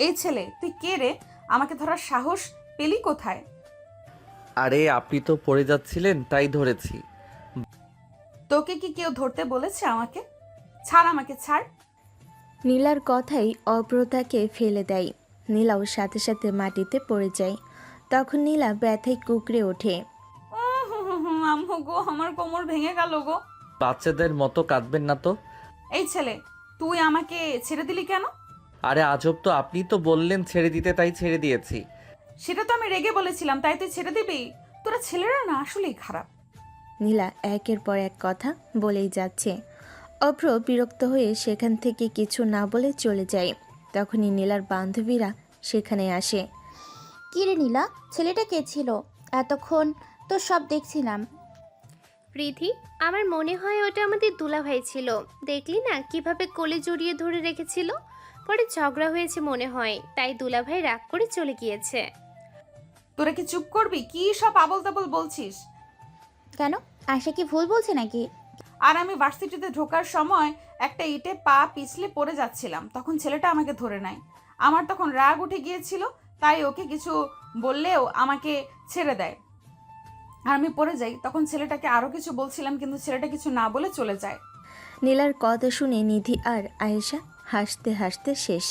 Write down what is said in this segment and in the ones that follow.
এই ছেলে, তুই কে রে? আমাকে ধরার সাহস পেলি কোথায়? আরে আপনি তো পড়ে যাচ্ছিলেন তাই ধরেছি। তোকে কি কেউ ধরতে বলেছে আমাকে? ছাড়, আমাকে ছাড়। নীলার কথাই অভ্র তাকে ফেলে দেয়। নীলাও সাথে সাথে মাটিতে পড়ে যায়। তখন নীলা ব্যথায় কুঁকড়ে ওঠে। আম্মু গো, আমার কোমর ভেঙে গেল গো। বাচ্চাদের মতো কাঁদবেন না তো। এই ছেলে, তুই আমাকে ছেড়ে দিলি কেন? আরে আজব তো, আপনি তো বললেন ছেড়ে দিতে তাই ছেড়ে দিয়েছি। সেটা তো আমি রেগে বলেছিলাম, তাই তুই ছেড়ে দিবি? তোরা ছেলেরা না আসলেই খারাপ। নীলা একের পর এক কথা বলেই যাচ্ছে। অভ্র বিরক্ত হয়ে সেখান থেকে কিছু না বলে চলে যায়। তখনই নীলার বান্ধবীরা সেখানে আসে। কী রে নীলা, ছেলেটা কে ছিল? এতক্ষণ তো সব দেখছিলাম। প্রীতি, আমার মনে হয় ওটা আমাদের দুলাভাই ছিল। দেখলি না কিভাবে কোলে জড়িয়ে ধরে রেখেছিল? পরে ঝগড়া হয়েছে মনে হয়, তাই দুলাভাই রাগ করে চলে গিয়েছে। তোরা কি চুপ করবি? কি সব আবল তাবল বলছিস? কেন, আশা কি ভুল বলছে নাকি? আর আমি ভার্সিটিতে ঢোকার সময় একটা ইটে পা পিছলে পড়ে যাচ্ছিলাম, তখন ছেলেটা আমাকে ধরে নেয়। আমার তখন রাগ উঠে গিয়েছিল, তাই ওকে কিছু বললেও আমাকে ছেড়ে দেয়। আর আমি পড়ে যাই, তখন ছেলেটাকে আরও কিছু বলছিলাম, কিন্তু ছেলেটা কিছু না বলে চলে যায়। নীলার কথা শুনে নিধি আর আয়েশা হাসতে হাসতে শেষ।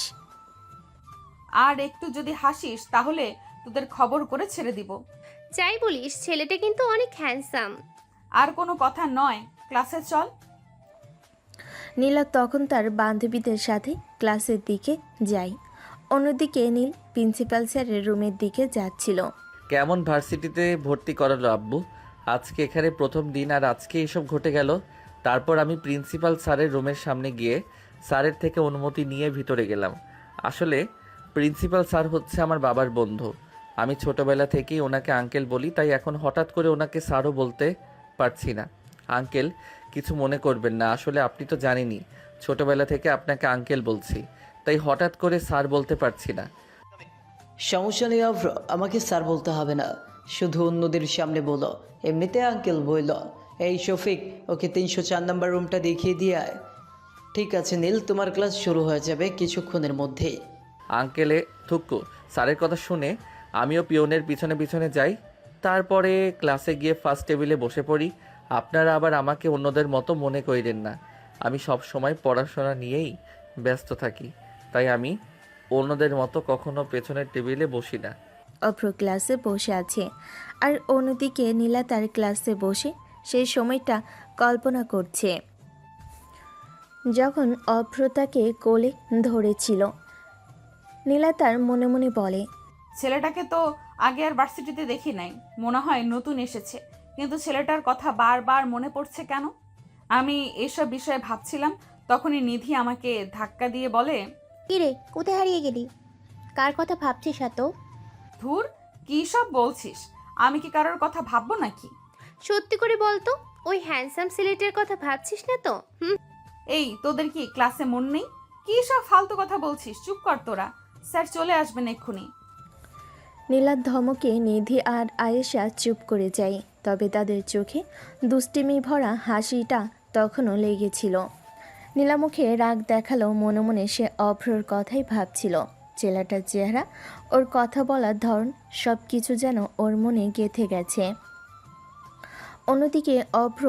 আর একটু যদি হাসিস তাহলে তোদের খবর করে ছেড়ে দিব। যাই বলিস, ছেলেটা কিন্তু অনেক হ্যান্ডসাম। আর কোনো কথা নয়, ক্লাসে চল। নীলা তখন তার বান্ধবীদের সাথে ক্লাসের দিকে যায়। অন্যদিকে নীল প্রিন্সিপাল স্যারের রুমের দিকে যাচ্ছিল। কেমন ভার্সিটিতে ভর্তি করালো আব্বু? আজকে এখানে প্রথম দিন আর আজকে এসব ঘটে গেল। তারপর আমি প্রিন্সিপাল স্যারের রুমের সামনে গিয়ে স্যারের থেকে অনুমতি নিয়ে ভিতরে গেলাম। আসলে প্রিন্সিপাল স্যার হচ্ছে আমার বাবার বন্ধু। আমি ছোটবেলা থেকেই ওনাকে আঙ্কেল বলি, তাই এখন হঠাৎ করে ওনাকে স্যারও বলতে পারছি না। আঙ্কেল, কিছু মনে করবেন না, আসলে আপনি তো জানেনই ছোটবেলা থেকে আপনাকে আঙ্কেল বলছি, তাই হঠাৎ করে স্যার বলতে পারছি না। সমস্যা নেই অভ্র, আমাকে স্যার বলতে হবে না, শুধু অন্যদের সামনে বলো। এমনিতে আঙ্কেল বইল। এই শফিক, ওকে 304 নম্বর রুমটা দেখিয়ে দিয়ে আয়। ঠিক আছে নীল, তোমার ক্লাস শুরু হয়ে যাবে কিছুক্ষণের মধ্যেই। আঙ্কেলে থুক্কু। স্যারের কথা শুনে আমিও পিয়নের পিছনে পিছনে যাই। তারপরে ক্লাসে গিয়ে ফার্স্ট টেবিলে বসে পড়ি। আপনারা আবার আমাকে অন্যদের মতো মনে করিলেন না, আমি সব সময় পড়াশোনা নিয়েই ব্যস্ত থাকি, তাই আমি অন্যদের মতো কখনো পেছনের টেবিলে বসি না। অভ্র ক্লাসে বসে আছে আর অন্যদিকে নীলা তার ক্লাসে বসে সেই সময়টা কল্পনা করছে, যখন অভ্র তাকে কোলে ধরেছিল। নীলা তার মনে মনে বলে, ছেলেটাকে তো আগে আর ভার্সিটিতে দেখি নাই, মনে হয় নতুন এসেছে। কিন্তু ছেলেটার কথা বারবার মনে পড়ছে কেন? আমি এসব বিষয়ে ভাবছিলাম, তখনই নিধি আমাকে ধাক্কা দিয়ে বলে, কী রে, কোথায় হারিয়ে গেলি? কার কথা ভাবছিস এত? ধুর, কী সব বলছিস? আমি কি কারোর কথা ভাববো নাকি? সত্যি করে বলতো, ওই হ্যান্ডসাম ছেলেটার কথা ভাবছিস না তো? এই, তোদের কি ক্লাসে মন নেই? কী সব ফালতু কথা বলছিস? চুপ কর তোরা, স্যার চলে আসবেন এক্ষুনি। নীলার ধমকে নিধি আর আয়েশা চুপ করে যায়। তবে তাদের চোখে দুষ্টিমি ভরা হাসিটা তখনও লেগেছিল। নীলা মুখে রাগ দেখালো, মনে মনে সে অভ্রর কথাই ভাবছিল। ছেলেটার চেহারা, ওর কথা বলার ধরন, সব কিছু যেন ওর মনে গেঁথে গেছে। অন্যদিকে অভ্র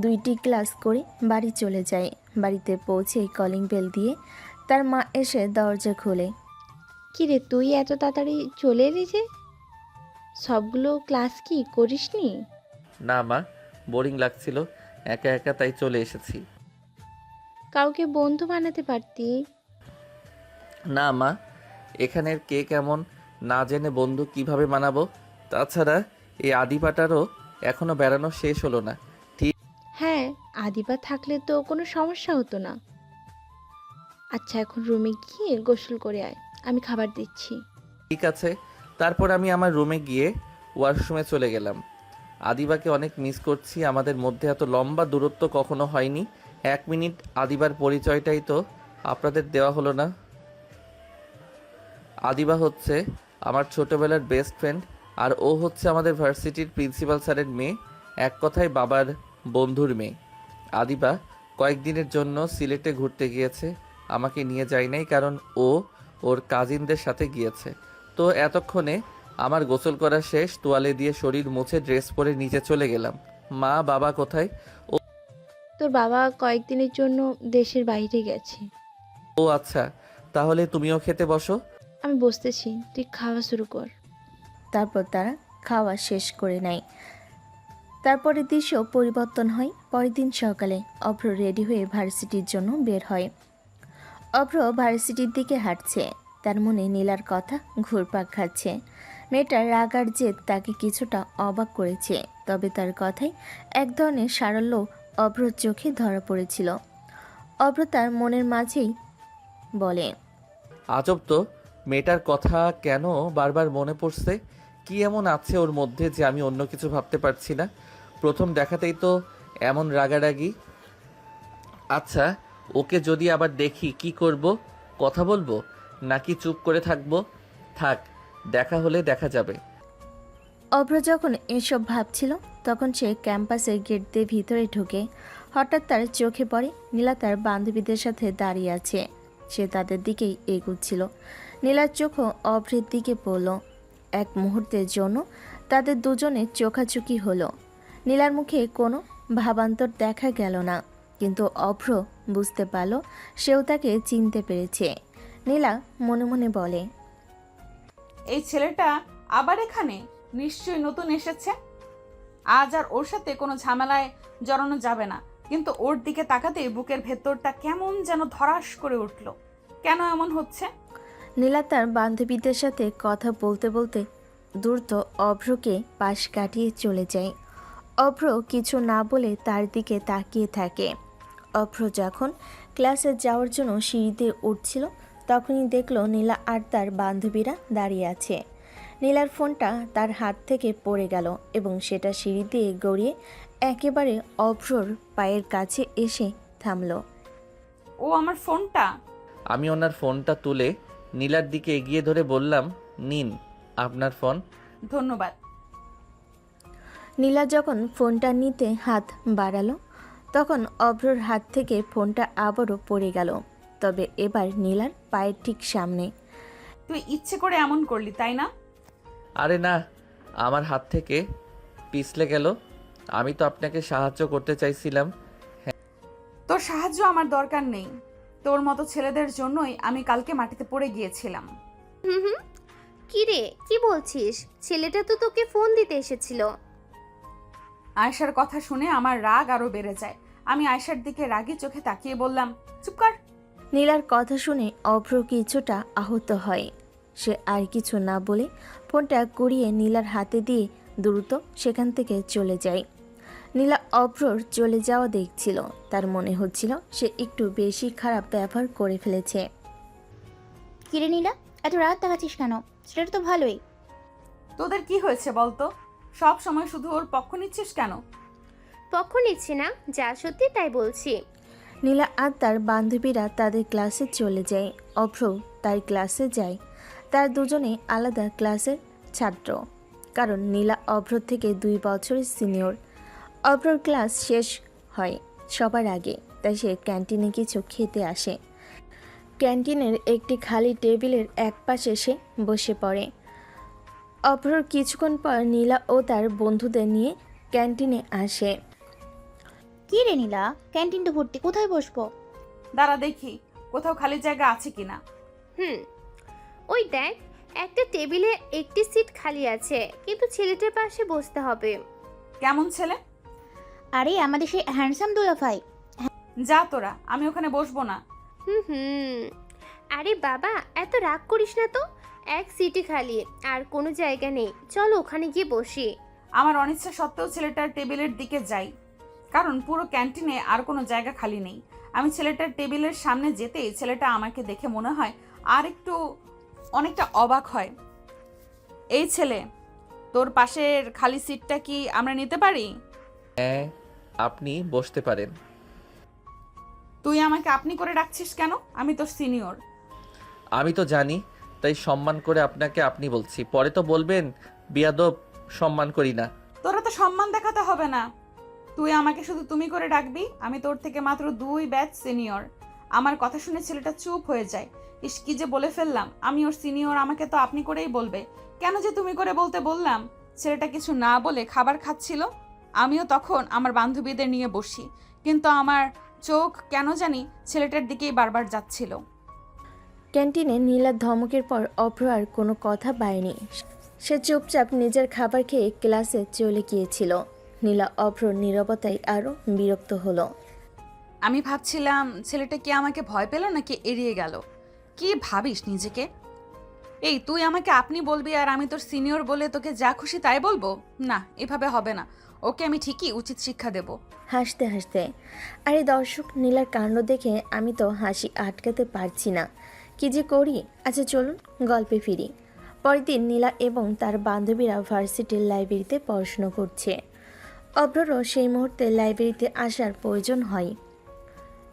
2টি ক্লাস করে বাড়ি চলে যায়। বাড়িতে পৌঁছে কলিং বেল দিয়ে তার মা এসে দরজা খোলে। কি রে, তুই এত তাড়াতাড়ি চলে এলি যে? সবগুলো ক্লাস কি করিসনি? না মা, বোরিং লাগছিল একা একা, তাই চলে এসেছি। কাউকে বন্ধু বানাতে পারতি। না মা, এখানের কে কেমন না জেনে বন্ধু কিভাবে মানাবো? তাছাড়া এই আদিপাটারও এখনো বেড়ানো শেষ হলো না। হ্যাঁ, আদিবা থাকলে তো কোনো সমস্যা হতো না। আচ্ছা, এখন রুমে গিয়ে গোসল করে আয়, আমি খাবার দিচ্ছি। ঠিক আছে। তারপর আমি আমার রুমে গিয়ে ওয়াশরুমে চলে গেলাম। আদিবাকে অনেক মিস করছি, আমাদের মধ্যে এত লম্বা দূরত্ব কখনো হয়নি। 1 মিনিট আদিবার পরিচয়টাই তো আপনাদের দেওয়া হলো না। আদিবা হচ্ছে আমার ছোটবেলার বেস্ট ফ্রেন্ড, আর ও হচ্ছে আমাদের ভার্সিটির প্রিন্সিপাল স্যারের মেয়ে, এক কথায় বাবার বন্ধুর মেয়ে। আদিবা কয়েকদিনের জন্য সিলেটে ঘুরতে গিয়েছে, আমাকে নিয়ে যায় নাই, কারণ ও ওর কাজিনদের সাথে গিয়েছে। তো এতক্ষণে আমার গোসল করা শেষ, তোয়ালে দিয়ে শরীর মুছে ড্রেস পরে নিচে চলে গেলাম। মা বাবা কোথায়? তোর বাবা কয়েকদিনের জন্য দেশের বাইরে গেছে। ও আচ্ছা, তাহলে তুমিও খেতে বসো। আমি বসতেছি, তুই খাওয়া শুরু কর। তারপর তারা খাওয়া শেষ করে নেয়। তারপরে দৃশ্য পরিবর্তন হয়। পরের দিন সকালে অভ্র রেডি হয়ে ভার্সিটির জন্য বের হয়। অভ্র ভার্সিটির দিকে হাঁটছে, তার মনে নীলার কথা ঘুরপাক খাচ্ছে। মেয়েটার রাগ আর জেদ তাকে কিছুটা অবাক করেছে, তবে তার কথায় এক ধরনের সারল্য অভ্রর চোখে ধরা পড়েছিল। অভ্র তার মনের মাঝেই বলে, আজব তো, মেয়েটার কথা কেন বারবার মনে পড়ছে? কি এমন আছে ওর মধ্যে যে আমি অন্য কিছু ভাবতে পারছি না? প্রথম দেখাতেই তো এমন রাগারাগি। আচ্ছা, ওকে যদি আবার দেখি কি করব? কথা বলবো নাকি চুপ করে থাকবো? থাক, দেখা হলে দেখা যাবে। অভ্র যখন এসব ভাবছিল তখন সে ক্যাম্পাসের গেট দিয়ে ভিতরে ঢুকে হঠাৎ তার চোখে পড়ে নীলা তার বান্ধবীদের সাথে দাঁড়িয়ে আছে। সে তাদের দিকেই এগুচ্ছিল। নীলার চোখও অভ্রের দিকে পড়ল। এক মুহূর্তের জন্য তাদের দুজনের চোখাচোখি হলো। নীলার মুখে কোনো ভাবান্তর দেখা গেল না, কিন্তু অভ্র বুঝতে পারল সেও তাকে চিনতে পেরেছে। নীলা মনে মনে বলে, এই ছেলেটা আবার এখানে, নিশ্চয়ই নতুন এসেছে। আজ আর ওর সাথে কোনো ঝামেলায় জড়ানো যাবে না। কিন্তু ওর দিকে তাকাতেই বুকের ভেতরটা কেমন যেন ধরাস করে উঠল। কেন এমন হচ্ছে? নীলা তার বান্ধবীদের সাথে কথা বলতে বলতে দ্রুত অভ্রকে পাশ কাটিয়ে চলে যায়। অভ্র কিছু না বলে তার দিকে তাকিয়ে থাকে। অভ্র যখন ক্লাসে যাওয়ার জন্য সিঁড়িতে উঠছিল তখনই দেখল নীলা আর তার বান্ধবীরা দাঁড়িয়ে আছে। নীলার ফোনটা তার হাত থেকে পড়ে গেল এবং সেটা সিঁড়ি দিয়ে গড়িয়ে একেবারে অভ্রর পায়ের কাছে এসে থামল। ও আমার ফোনটা। আমি ওনার ফোনটা তুলে নীলার দিকে এগিয়ে ধরে বললাম, নিন আপনার ফোন। ধন্যবাদ। নীলা যখন ফোনটা নিতে হাত বাড়ালো তখন অভ্রর হাত থেকে ফোনটা আবারও পড়ে গেল, তবে এবার নীলার পায়ের ঠিক সামনে। তুই ইচ্ছে করে এমন করলি, তাই না? আরে না, আমার হাত থেকে পিছলে গেল। আমি তো আপনাকে সাহায্য করতে চাইছিলাম। তোর সাহায্য আমার দরকার নেই। তোর মতো ছেলেদের জন্যই আমি কালকে মাটিতে পড়ে গিয়েছিলাম। হুম, কি রে, কি বলছিস? ছেলেটা তো তোকে ফোন দিতে এসেছিল। আয়েশার কথা শুনে আমার রাগ আরো বেড়ে যায়। আমি আয়েশার দিকে রাগী চোখে তাকিয়ে বললাম, চুপ কর। নীলার কথা শুনে অভ্র কিছুটা আহত হয়। সে আর কিছু না বলে ফোনটা কুড়িয়ে নীলার হাতে দিয়ে দ্রুত সেখান থেকে চলে যায়। নীলা অভ্রর চলে যাওয়া দেখছিল। তার মনে হচ্ছিল সে একটু বেশি খারাপ ব্যবহার করে ফেলেছে। কিরে নীলা, এত রাত দেখাচ্ছিস কেন? সেটা তো ভালোই। তোদের কি হয়েছে বলতো? সব সময় শুধু ওর পক্ষ নিচ্ছিস কেন? পক্ষ নিচ্ছি না, যা সত্যি তাই বলছি। নীলা আর তার বান্ধবীরা তাদের ক্লাসে চলে যায়। অভ্র তার ক্লাসে যায়। তার দুজনে আলাদা ক্লাসের ছাত্র, কারণ নীলা অভ্র থেকে 2 বছরের সিনিয়র। অভ্রর ক্লাস শেষ হয় সবার আগে, তাই সে ক্যান্টিনে কিছু খেতে আসে। ক্যান্টিনের একটি খালি টেবিলের এক পাশে সে বসে পড়ে। অভ্রর কিছুক্ষণ পর নীলা ও তার বন্ধুদের নিয়ে ক্যান্টিনে আসে। কি রে নীলা, ক্যান্টিন তো ভর্তি, কোথায় বসবো? দাঁড়া দেখি কোথাও খালি জায়গা আছে কিনা। ওই দেখ, একটা টেবিলে একটি সিট খালি আছে, কিন্তু ছেলেটার পাশে বসতে হবে। কেমন ছেলে? আরে আমাদের সেই হ্যান্ডসাম দুলাভাই। যা তোরা, আমি ওখানে বসবো না। হুম, আরে বাবা, এত রাগ করিস না তো। এক সিটই খালি, আর কোনো জায়গা নেই, চলো ওখানে গিয়ে বসি। আমার অনিচ্ছা সত্ত্বেও ছেলেটার টেবিলের দিকে যাই, কারণ পুরো ক্যান্টিনে আর কোনো জায়গা খালি নেই। আমি ছেলেটার টেবিলের সামনে যেতেই ছেলেটা আমাকে দেখে মনে হয় আর একটু অনেকটা অবাক হয়। এই ছেলে, তোর পাশের খালি সিটটা কি আমরা নিতে পারি? হ্যাঁ, আপনি বসতে পারেন। তুই আমাকে আপনি করে ডাকছিস কেন? আমি তোর সিনিয়র। আমি তো জানি, তাই সম্মান করে আপনাকে আপনি বলছি। পরে তো বলবেন বিয়াদব, সম্মান করি না। তোরা তো সম্মান দেখাতে হবে না, তুই আমাকে শুধু তুমি করে ডাকবি। আমি তোর থেকে মাত্র 2 ব্যাচ সিনিয়র। আমার কথা শুনে ছেলেটা চুপ হয়ে যায় ইস কি যে বলে ফেললাম, আমি ওর সিনিয়র, আমাকে তো আপনি করেই বলবে। কেন যে তুমি করে বলতে বললাম? ছেলেটা কিছু না বলে খাবার খাচ্ছিল, আমিও তখন আমার বান্ধবীদের নিয়ে বসি, কিন্তু আমার চোখ কেন জানি ছেলেটার দিকেই বারবার যাচ্ছিল। ক্যান্টিনে নীলার ধমকের পর অভ্র আর কোনো কথা পায়নি। সে চুপচাপ নিজের খাবার খেয়ে ক্লাসে চলে গিয়েছিল। নীলা অভ্রর নীরবতায় আরও বিরক্ত হলো। আমি ভাবছিলাম ছেলেটা কি আমাকে ভয় পেল নাকি এড়িয়ে গেল। কি ভাবিস নিজেকে? এই তুই আমাকে আপনি বলবি আর আমি তোর সিনিয়র বলে তোকে যা খুশি তাই বলবো? না, এভাবে হবে না। ওকে আমি ঠিকই উচিত শিক্ষা দেব। হাসতে হাসতে, আরে দর্শক, নীলার কাণ্ড দেখে আমি তো হাসি আটকাতে পারছি না, কি যে করি। আচ্ছা চলুন গল্পে ফিরি। পরের দিন নীলা এবং তার বান্ধবীরা ভার্সিটির লাইব্রেরিতে পড়াশুনো করছে। অভ্ররও সেই মুহূর্তে লাইব্রেরিতে আসার প্রয়োজন হয়।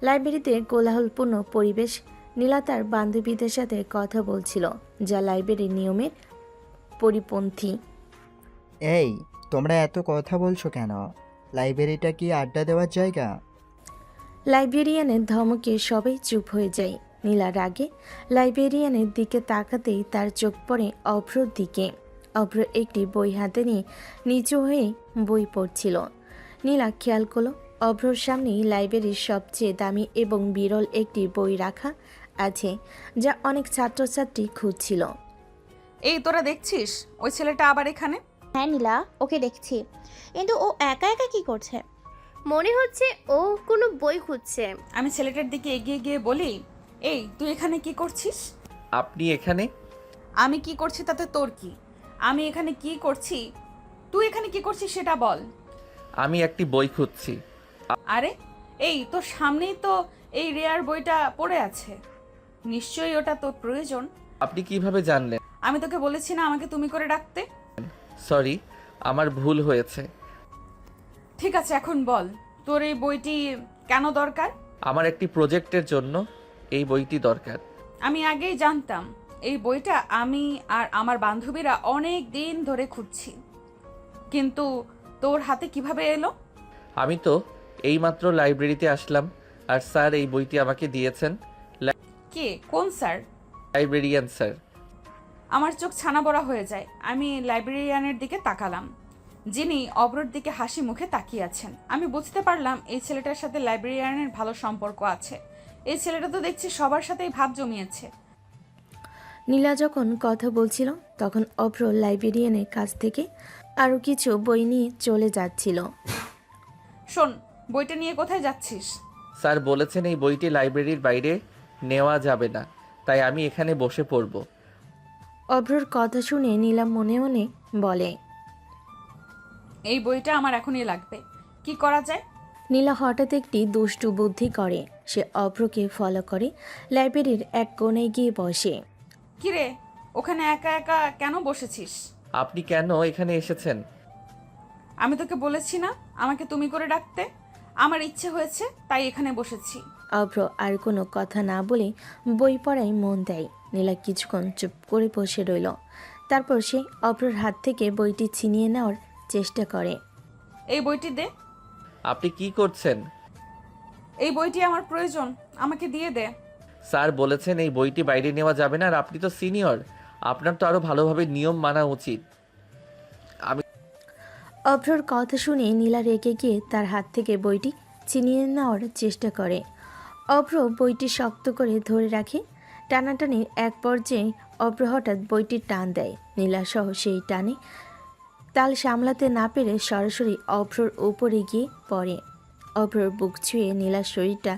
লাইব্রেরিতে কোলাহলপূর্ণ পরিবেশ। নীলা তার বান্ধবীদের সাথে কথা বলছিল, যা লাইব্রেরির নিয়মের পরিপন্থী। এই, তোমরা এত কথা বলছো কেন? লাইব্রেরিটা কি আড্ডা দেওয়ার জায়গা? লাইব্রেরিয়ানের ধমকে সবাই চুপ হয়ে যায়। নীলা রাগে লাইব্রেরিয়ানের দিকে তাকাতেই তার চোখ পড়ে অভ্রর দিকে। অভ্র একটি বই হাতে নিয়ে নিচু হয়ে বই পড়ছিল। নীলা খেয়াল করলো অভ্রর সামনেই লাইব্রেরির সবচেয়ে দামি এবং বিরল একটি বই রাখা আছে, যা অনেক ছাত্রছাত্রী খুঁজছিল। এই তোরা দেখছিস ওই ছেলেটা আবার এখানে? হ্যাঁ নীলা, ওকে দেখছি, কিন্তু ও একা একা কি করছে? মনে হচ্ছে ও কোনো বই খুঁজছে। আমি ছেলেটার দিকে এগিয়ে গিয়ে বলি, এই তুই এখানে কি করছিস? আপনি এখানে? আমি কি করছি তাতে তোর কি? আমি এখানে কি করছি, তুই এখানে কি করছিস সেটা বল। আমি একটি বই খুঁজছি। আরে এই তোর সামনেই তো এই রেয়ার বইটা পড়ে আছে, নিশ্চয়ই ওটা তোর প্রয়োজন। আপনি কিভাবে জানলেন? আমি তোকে বলেছি না আমাকে তুমি করে ডাকতে? সরি, আমার ভুল হয়েছে। ঠিক আছে এখন বল, তোর এই বইটি কেন দরকার? আমার একটি প্রজেক্টের জন্য এই বইটি দরকার। আমি আগেই জানতাম এই বইটা আমি আর আমার বান্ধবীরা অনেক দিন ধরে খুঁজছি, কিন্তু তোর হাতে কিভাবে এলো? আমি তো এইমাত্র লাইব্রেরিতে আসলাম আর স্যার এই বইটি আমাকে দিয়েছেন। কে, কোন স্যার? Librarian sir. আমার চোখ ছানা বড়া হয়ে যায়। আমি লাইব্রেরিয়ানের দিকে তাকালাম, যিনি অব্রর দিকে হাসি মুখে তাকিয়ে আছেন। আমি বুঝতে পারলাম এই ছেলেটার সাথে লাইব্রেরিয়ানের ভালো সম্পর্ক আছে। এই ছেলেটা তো দেখছি সবার সাথেই ভাব জমিয়েছে। নীলা যখন কথা বলছিল তখন অভ্র লাইব্রেরিয়ানের কাছ থেকে আরও কিছু বই নিয়ে চলে যাচ্ছিল। শোন, বইটা নিয়ে কোথায় যাচ্ছিস? স্যার বলেছেন এই বইটি লাইব্রেরির বাইরে নেওয়া যাবে না, তাই আমি এখানে বসে পড়ব। অভ্রর কথা শুনে নীলা মনে মনে বলে, এই বইটা আমার এখনই লাগবে, কি করা যায়? নীলা হঠাৎ একটি দুষ্টু বুদ্ধি করে। সে অভ্রকে ফলো করে লাইব্রেরির এক কোণে গিয়ে বসে। কিরে, ওখানে একা একা কেন বসেছিস? আপনি কেন এখানে এসেছেন? আমি তোকে বলেছি না আমাকে তুমি করে ডাকতে? আমার ইচ্ছে হয়েছে তাই এখানে বসেছি। অভ্র আর কোনো কথা না বলে বই পড়ায় মন দেয়। নীলা কিছুক্ষণ চুপ করে বসে রইল। তারপর সে অভ্রর হাত থেকে বইটি ছিনিয়ে নেওয়ার চেষ্টা করে। এই বইটি দে। আপনি কি করছেন? এই বইটি আমার প্রয়োজন, আমাকে দিয়ে দে। স্যার বলেছেন এই বইটি বাইরে নেওয়া যাবে না, আর আপনি তো সিনিয়র, আপনার তো আরো ভালোভাবে নিয়ম মানা উচিত। অভ্রর কথা শুনে নীলা রেগে গিয়ে তার হাত থেকে বইটি ছিনিয়ে নেওয়ার চেষ্টা করে। অভ্র বইটি শক্ত করে ধরে রাখে। টানাটানির এক পর্যায়ে অভ্র হঠাৎ বইটির টান দেয়। নীলা সহ সেই টানে তাল সামলাতে না পেরে সরাসরি অভ্রর উপরে গিয়ে পড়ে। অভ্রর বুক ছুঁয়ে নীলার শরীরটা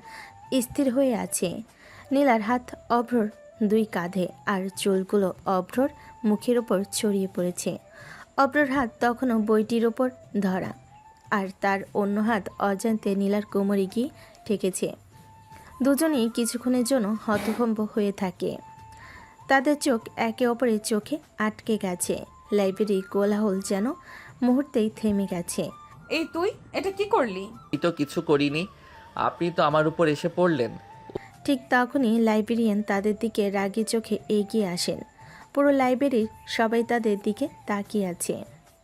স্থির হয়ে আছে। নীলার হাত অভ্রর দুই কাঁধে, আর চুলগুলো অভ্রর মুখের ওপর ছড়িয়ে পড়েছে। অভ্রর হাত তখনও বইটির ওপর ধরা, আর তার অন্য হাত অজান্তে নীলার কোমরে গিয়ে ঠেকেছে। দুজনেই কিছুক্ষণের জন্য হতভম্ব হয়ে থাকে। তাদের চোখ একে অপরের চোখে আটকে গেছে। লাইব্রেরির কোলাহল যেন মুহূর্তেই থেমে গেছে। এই তুই এটা কি করলি? আমি তো কিছু করিনি, আপনি তো আমার উপর এসে পড়লেন। ঠিক তখনই লাইব্রেরিয়ান তাদের দিকে রাগী চোখে এগিয়ে আসেন। পুরো লাইব্রেরির সবাই তাদের দিকে তাকিয়ে আছে।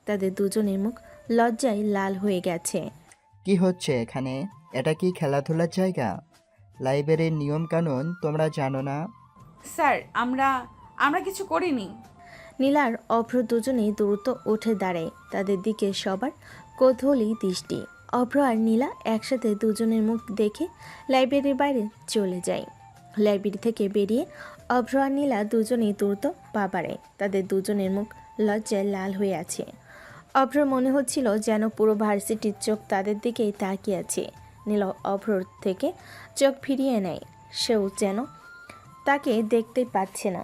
তাদের দুজনের মুখ লজ্জায় লাল হয়ে গেছে। কি হচ্ছে এখানে? এটা কি খেলাধুলার জায়গা? লাইব্রেরির নিয়ম কানুন তোমরা জানো না? স্যার আমরা আমরা কিছু করিনি। নীলার অভ্র দুজনেই দ্রুত উঠে দাঁড়ায়। তাদের দিকে সবার কৌতূহলী দৃষ্টি। অভ্র আর নীলা একসাথে দুজনের মুখ দেখে লাইব্রেরির বাইরে চলে যায়। লাইব্রেরি থেকে বেরিয়ে অভ্র আর নীলা দুজনেই দ্রুত পা বাড়ায়। তাদের দুজনের মুখ লজ্জায় লাল হয়ে আছে। অভ্রর মনে হচ্ছিল যেন পুরো ভার্সিটির চোখ তাদের দিকেই তাকিয়ে আছে। নীলা অভ্রর থেকে চোখ ফিরিয়ে নেয়, সেও যেন তাকে দেখতে পাচ্ছে না।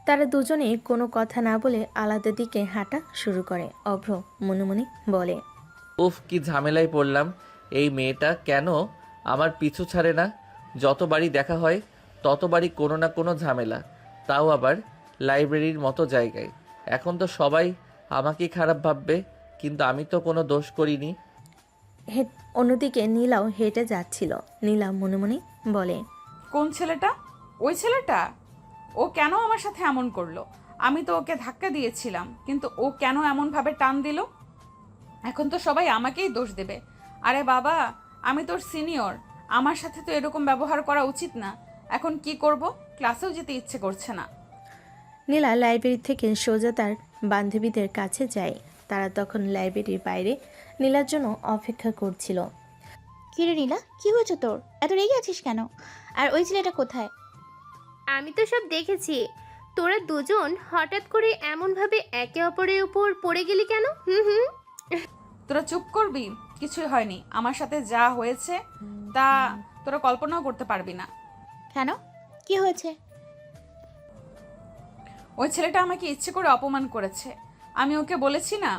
তারা দুজনে কোনো কথা না বলে আলাদা দিকে হাঁটা শুরু করে। অভ্র মনে মনে বলে, উফ, কি ঝামেলায় পড়লাম। এই মেয়েটা কেন আমার পিছু ছাড়ে না? যতবারই দেখা হয় ততবারই কোনো না কোনো ঝামেলা, তাও আবার লাইব্রেরির মতো জায়গায়। এখন তো সবাই আমাকেই খারাপ ভাববে, কিন্তু আমি তো কোনো দোষ করিনি। অন্যদিকে নীলাও হেঁটে যাচ্ছিল। নীলা মনে মনে বলে, কোন ছেলেটা? ওই ছেলেটা? ও কেন আমার সাথে এমন করলো? আমি তো ওকে ধাক্কা দিয়েছিলাম, কিন্তু ও কেন এমনভাবে টান দিল? এখন তো সবাই আমাকেই দোষ দেবে। আরে বাবা, আমি তোর সিনিয়র, আমার সাথে তো এরকম ব্যবহার করা উচিত না। এখন কি করব? ক্লাসেও যেতে ইচ্ছে করছে না। নীলা লাইব্রেরি থেকে সোজা তার বান্ধবীদের কাছে যায়। তারা তখন লাইব্রেরির বাইরে নীলার জন্য অপেক্ষা করছিল। কিরে নীলা, কি হয়েছে তোর? এত রেগে আছিস কেন? আর ওই ছেলেটা কোথায়? আমি তো সব দেখেছি। তোরা দুজন হঠাৎ করে এমনভাবে একে অপরের উপর পড়ে গেলি কেন? হুম। তোরা চুপ করবি? কিছুই হয়নি। আমার সাথে যা হয়েছে তা তোরা কল্পনাও করতে পারবি না। কেন, কি হয়েছে? ওই ছেলেটা আমাকে ইচ্ছে করে অপমান করেছে। আমি ওকে বলেছি না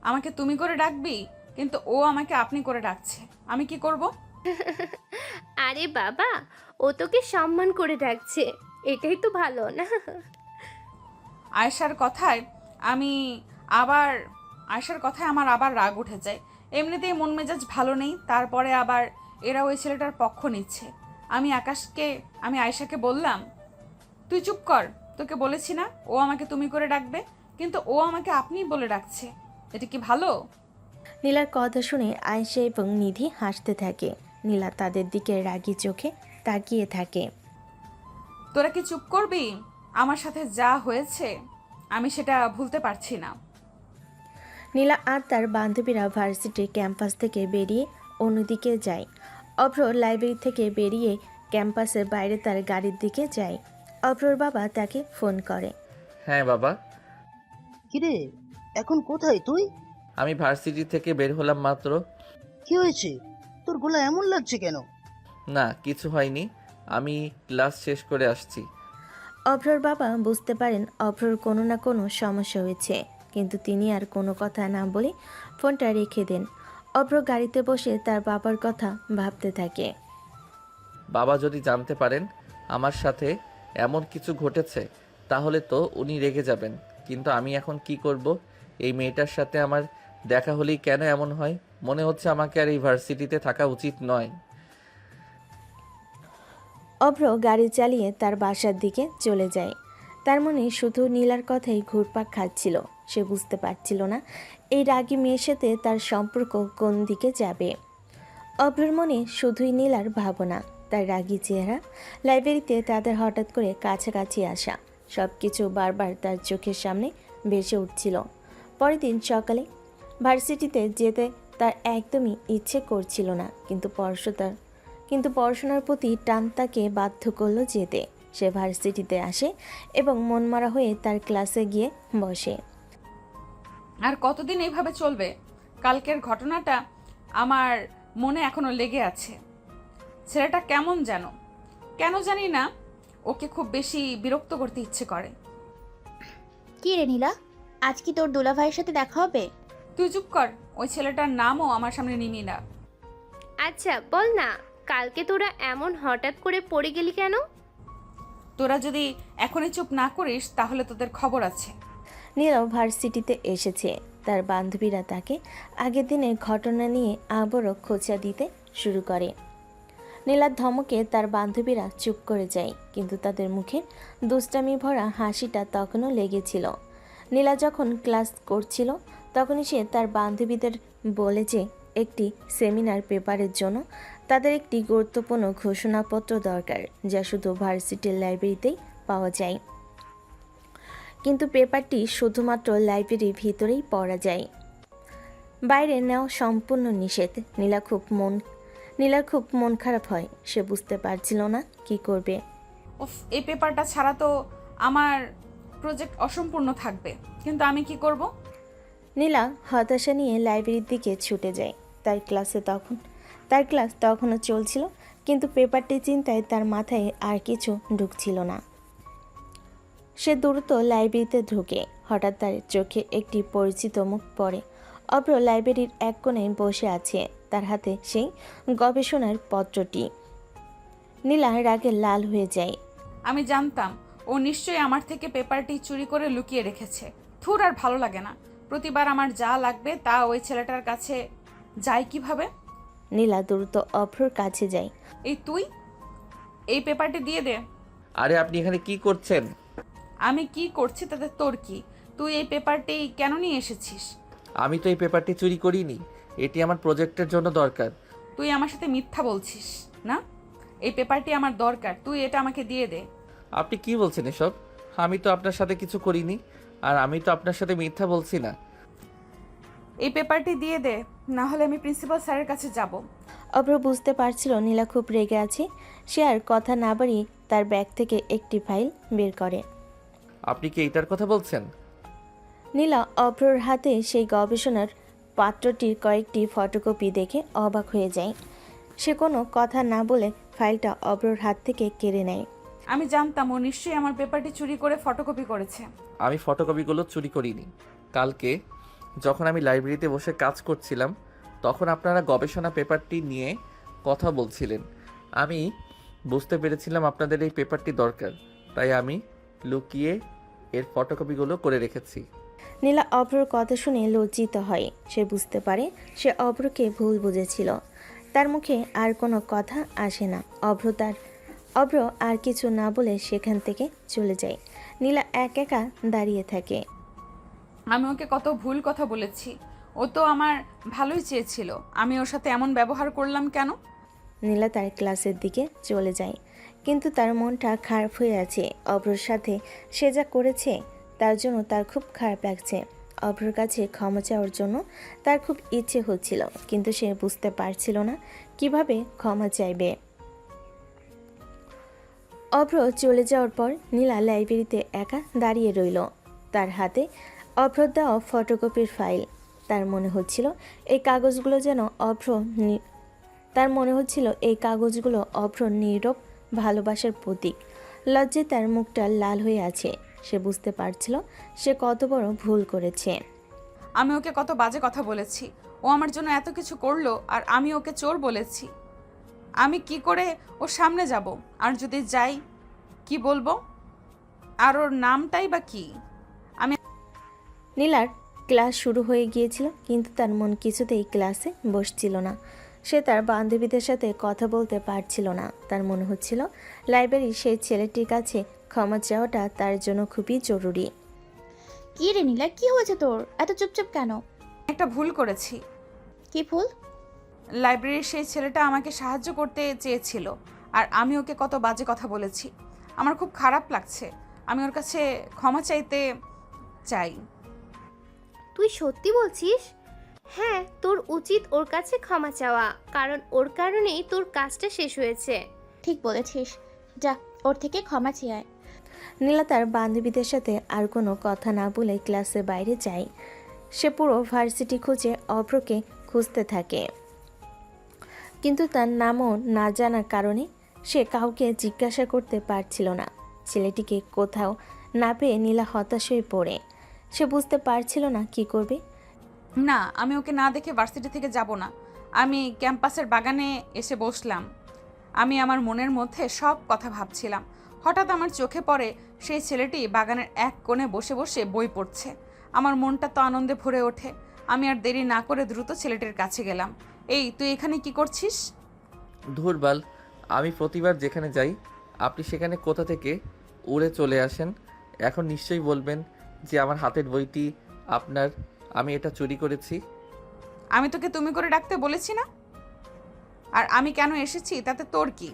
আমাকে তুমি করে ডাকবি, কিন্তু ও আমাকে আপনি করে ডাকছে। আমি কি করব? আরে বাবা, ও তোকে সম্মান করে ডাকছে, এটাই তো ভালো না? আয়েশার কথায় আমার আবার রাগ উঠে যায়। এমনিতেই মন মেজাজ ভালো নেই, তারপরে আবার এরা ওই ছেলেটার পক্ষ নিচ্ছে। আমি আয়েশাকে বললাম, তুই চুপ কর, তোকে বলেছি না ও আমাকে তুমি করে ডাকবে, কিন্তু ও আমাকে আপনি বলে ডাকছে। এটা কি ভালো? নীলার কথা শুনে আয়েশা এবং নিধি হাসতে থাকে। নীলা তাদের দিকে রাগী চোখে তাকিয়ে থাকে। তোরা কি চুপ করবি? আমার সাথে যা হয়েছে আমি সেটা ভুলতে পারছি না। নীলা আর তার বান্ধবীরা ভার্সিটির ক্যাম্পাস থেকে বেরিয়ে অন্যদিকে যায়। অভ্র লাইব্রেরি থেকে বেরিয়ে ক্যাম্পাসের বাইরে তার গাড়ির দিকে যায়। অভ্রর বাবা তাকে ফোন করে। হ্যাঁ বাবা, কিরে, এখন কোথায় তুই? আমি ভার্সিটি থেকে বের হলাম মাত্র। কি হয়েছে? তোর গলা এমন লাগছে কেন? না, কিছু হয়নি, আমি ক্লাস শেষ করে আসছি। অভ্রর বাবা বুঝতে পারেন অভ্রর কোনো না কোনো সমস্যা হয়েছে, কিন্তু তিনি আর কোনো কথা না বলে ফোনটা রেখে দেন। অভ্র গাড়িতে বসে তার বাবার কথা ভাবতে থাকে। বাবা যদি জানতে পারেন আমার সাথে এমন কিছু ঘটেছে তাহলে তো উনি রেগে যাবেন, কিন্তু আমি এখন কি করব? এই মেয়েটার সাথে আমার দেখা হলেই কেন এমন হয়? মনে হচ্ছে আমাকে আর এই ভার্সিটিতে থাকা উচিত নয়। অভ্র গাড়ি চালিয়ে তার বাসার দিকে চলে যায়। তার মনে শুধু নীলার কথাই ঘুরপাক খাচ্ছিল। সে বুঝতে পারছিল না এই রাগী মেয়ের সাথে তার সম্পর্ক কোন দিকে যাবে। অভ্রর মনে শুধুই নীলার ভাবনা, তার রাগী চেহারা, লাইব্রেরিতে তাদের হঠাৎ করে কাছাকাছি আসা, সব কিছু বারবার তার চোখের সামনে ভেসে উঠছিল। পরের দিন সকালে ভার্সিটিতে যেতে তার একদমই ইচ্ছে করছিল না, কিন্তু পড়াশোনার প্রতি টান তাকে বাধ্য করলো যেতে। সে ভার্সিটিতে আসে এবং মনমরা হয়ে তার ক্লাসে গিয়ে বসে। আর কতদিন এইভাবে চলবে? কালকের ঘটনাটা আমার মনে এখনো লেগে আছে। ছেলেটা কেমন কেন জানি না, ওকে খুব বেশি বিরক্ত করতে ইচ্ছে করে। কি রে নীলা, আজ কি তোর দুলা ভাইয়ের সাথে দেখা হবে? তুই চুপ কর, ওই ছেলেটার নামও আমার সামনে নিবি না। আচ্ছা বল না, কালকে তোরা এমন হঠাৎ করে পড়ে গেলি কেন? তোরা যদি এখনই চুপ না করিস তাহলে তোদের খবর আছে। নীলাও ভার্সিটিতে এসেছে। তার বান্ধবীরা তাকে আগের দিনের ঘটনা নিয়ে আবারও খোঁচা দিতে শুরু করে। নীলার ধমকে তার বান্ধবীরা চুপ করে যায়, কিন্তু তাদের মুখে দুষ্টামি ভরা হাসিটা তখনও লেগেছিল। নীলা যখন ক্লাস করছিল তখনই সে তার বান্ধবীদের বলে যে একটি সেমিনার পেপারের জন্য তাদের একটি গুরুত্বপূর্ণ ঘোষণাপত্র দরকার, যা শুধু ভার্সিটির লাইব্রেরিতেই পাওয়া যায়। কিন্তু পেপারটি শুধুমাত্র লাইব্রেরির ভিতরেই পড়া যায়, বাইরে নেওয়া সম্পূর্ণ নিষেধ। নীলার খুব মন খারাপ হয়। সে বুঝতে পারছিল না কি করবে। উফ, এই পেপারটা ছাড়া তো আমার প্রজেক্ট অসম্পূর্ণ থাকবে, কিন্তু আমি কি করব? নীলা হতাশা নিয়ে লাইব্রেরির দিকে ছুটে যায়। তার ক্লাস তখনও চলছিল, কিন্তু পেপারটি চিন্তায় তার মাথায় আর কিছু ঢুকছিল না। সে দ্রুত লাইব্রেরিতে ঢুকে হঠাৎ তার চোখে একটি পরিচিত মুখ পড়ে। অভ্র লাইব্রেরির এক কোণে বসে আছে, তার হাতে সেই গবেষণার পত্রটি। নীলা রাগে লাল হয়ে যায়। আমি জানতাম ও নিশ্চয়ই আমার থেকে পেপারটি চুরি করে লুকিয়ে রেখেছে। থুর, আর ভালো লাগে না। প্রতিবার আমার যা লাগবে তা ওই ছেলেটার কাছে যায় কিভাবে? নীলা দ্রুত অভ্রর কাছে যায়। তুই এই পেপারটি দিয়ে দে। আরে আপনি এখানে কি করছেন? আমি কি করছি তাতে তোর কি? তুই এই পেপারটি কেন নিয়ে এসেছিস? আমি তো এই পেপারটি চুরি করিনি, এটি আমার প্রজেক্টের জন্য দরকার। তুই আমার সাথে মিথ্যা বলছিস না? এই পেপারটি আমার দরকার, তুই এটা আমাকে দিয়ে দে। আপনি কি বলছেন এসব? আমি তো আপনার সাথে কিছু করিনি, আর আমি তো আপনার সাথে মিথ্যা বলছি না। এই পেপারটি দিয়ে দে, না হলে আমি প্রিন্সিপাল স্যারের কাছে যাব। অভ্র বুঝতে পারছিল নীলা খুব রেগে আছে। সে আর কথা না বাড়িয়ে তার ব্যাগ থেকে একটি ফাইল বের করে। আপনি কি এইটার কথা বলছেন? নীলা অভ্রর হাতে সেই গবেষণার পাত্রটির কয়েকটি ফটোকপি দেখে অবাক হয়ে যায়। সে কোনো কথা না বলে ফাইলটা অভ্রর হাত থেকে কেড়ে নেয়। আমি জানতাম ও নিশ্চয়ই আমার পেপারটি চুরি করে ফটোকপি করেছে। আমি ফটোকপিগুলো চুরি করিনি। কালকে যখন আমি লাইব্রেরিতে বসে কাজ করছিলাম, তখন আপনারা গবেষণা পেপারটি নিয়ে কথা বলছিলেন। আমি বুঝতে পেরেছিলাম আপনাদের এই পেপারটি দরকার, তাই আমি লুকিয়ে এর ফটোকপিগুলো করে রেখেছি। নীলা অভ্রর কথা শুনে লজ্জিত হয়। সে বুঝতে পারে সে অভ্রকে ভুল বুঝেছিল। তার মুখে আর কোনো কথা আসে না। অভ্র আর কিছু না বলে সেখান থেকে চলে যায়। নীলা একা দাঁড়িয়ে থাকে। আমি ওকে কত ভুল কথা বলেছি। ও তো আমার ভালোই চেয়েছিল, আমি ওর সাথে এমন ব্যবহার করলাম কেন? নীলা তার ক্লাসের দিকে চলে যায়, কিন্তু তার মনটা খারাপ হয়ে আছে। অভ্রর সাথে সে যা করেছে তার জন্য তার খুব খারাপ লাগছে। অভ্রর কাছে ক্ষমা চাওয়ার জন্য তার খুব ইচ্ছে হচ্ছিল, কিন্তু সে বুঝতে পারছিল না কিভাবে ক্ষমা চাইবে। অভ্র চলে যাওয়ার পর নীলা লাইব্রেরিতে একা দাঁড়িয়ে রইল। তার হাতে অভ্রর দেওয়া ফটোকপির ফাইল। তার মনে হচ্ছিল এই কাগজগুলো অভ্র নীরব ভালোবাসার প্রতীক। লজ্জায় তার মুখটা লাল হয়ে আছে। সে বুঝতে পারছিল সে কত বড় ভুল করেছে। আমি ওকে কত বাজে কথা বলেছি। ও আমার জন্য এত কিছু করলো, আর আমি ওকে চোর বলেছি। আমি কি করে ওর সামনে যাব? আর যদি যাই, কি বলবো? আর ওর নামটাই বা কি? নীলার ক্লাস শুরু হয়ে গিয়েছিল, কিন্তু তার মন কিছুতেই ক্লাসে বসছিল না। সে তার বান্ধবীদের সাথে কথা বলতে পারছিল না। তার মনে হচ্ছিল লাইব্রেরির সেই ছেলেটির কাছে ক্ষমা চাওয়াটা তার জন্য খুবই জরুরি। কি রে নীলা, কি হয়েছে তোর? এত চুপচাপ কেন? একটা ভুল করেছি। কি ভুল? লাইব্রেরির সেই ছেলেটা আমাকে সাহায্য করতে চেয়েছিল, আর আমি ওকে কত বাজে কথা বলেছি। আমার খুব খারাপ লাগছে। আমি ওর কাছে ক্ষমা চাইতে চাই। তুই সত্যি বলছিস? হ্যাঁ, তোর উচিত ওর কাছে ক্ষমা চাওয়া, কারণ ওর কারণেই তোর কাজটা শেষ হয়েছে। ঠিক বলেছিস, যা ওর থেকে ক্ষমা চেয়ে আয়। নীলা তার বান্ধবীদের সাথে আর কোনো কথা না বলে ক্লাসের বাইরে যায়। সে পুরো ভার্সিটি খুঁজে অভ্রকে খুঁজতে থাকে, কিন্তু তার নামও না জানার কারণে সে কাউকে জিজ্ঞাসা করতে পারছিল না। ছেলেটিকে কোথাও না পেয়ে নীলা হতাশ হয়ে পড়ে। সে বুঝতে পারছিল না কি করবে। না, আমি ওকে না দেখে ভার্সিটি থেকে যাব না। আমি ক্যাম্পাসের বাগানে এসে বসলাম। আমি আমার মনের মধ্যে সব কথা ভাবছিলাম। হঠাৎ আমার চোখে পড়ে সেই ছেলেটি বাগানের এক কোণে বসে বসে বই পড়ছে। আমার মনটা তো আনন্দে ভরে ওঠে। আমি আর দেরি না করে দ্রুত ছেলেটির কাছে গেলাম। এই, তুই এখানে কি করছিস? ধুরবাল, আমি প্রতিবার যেখানে যাই আপনি সেখানে কোথা থেকে উড়ে চলে আসেন। এখন নিশ্চয়ই বলবেন যে আমার হাতের বইটি আপনার, আমি এটা চুরি করেছি। আমি তোকে তুমি করে ডাকতে বলেছি না? আর আমি কেন এসেছি তাতে তোর কি?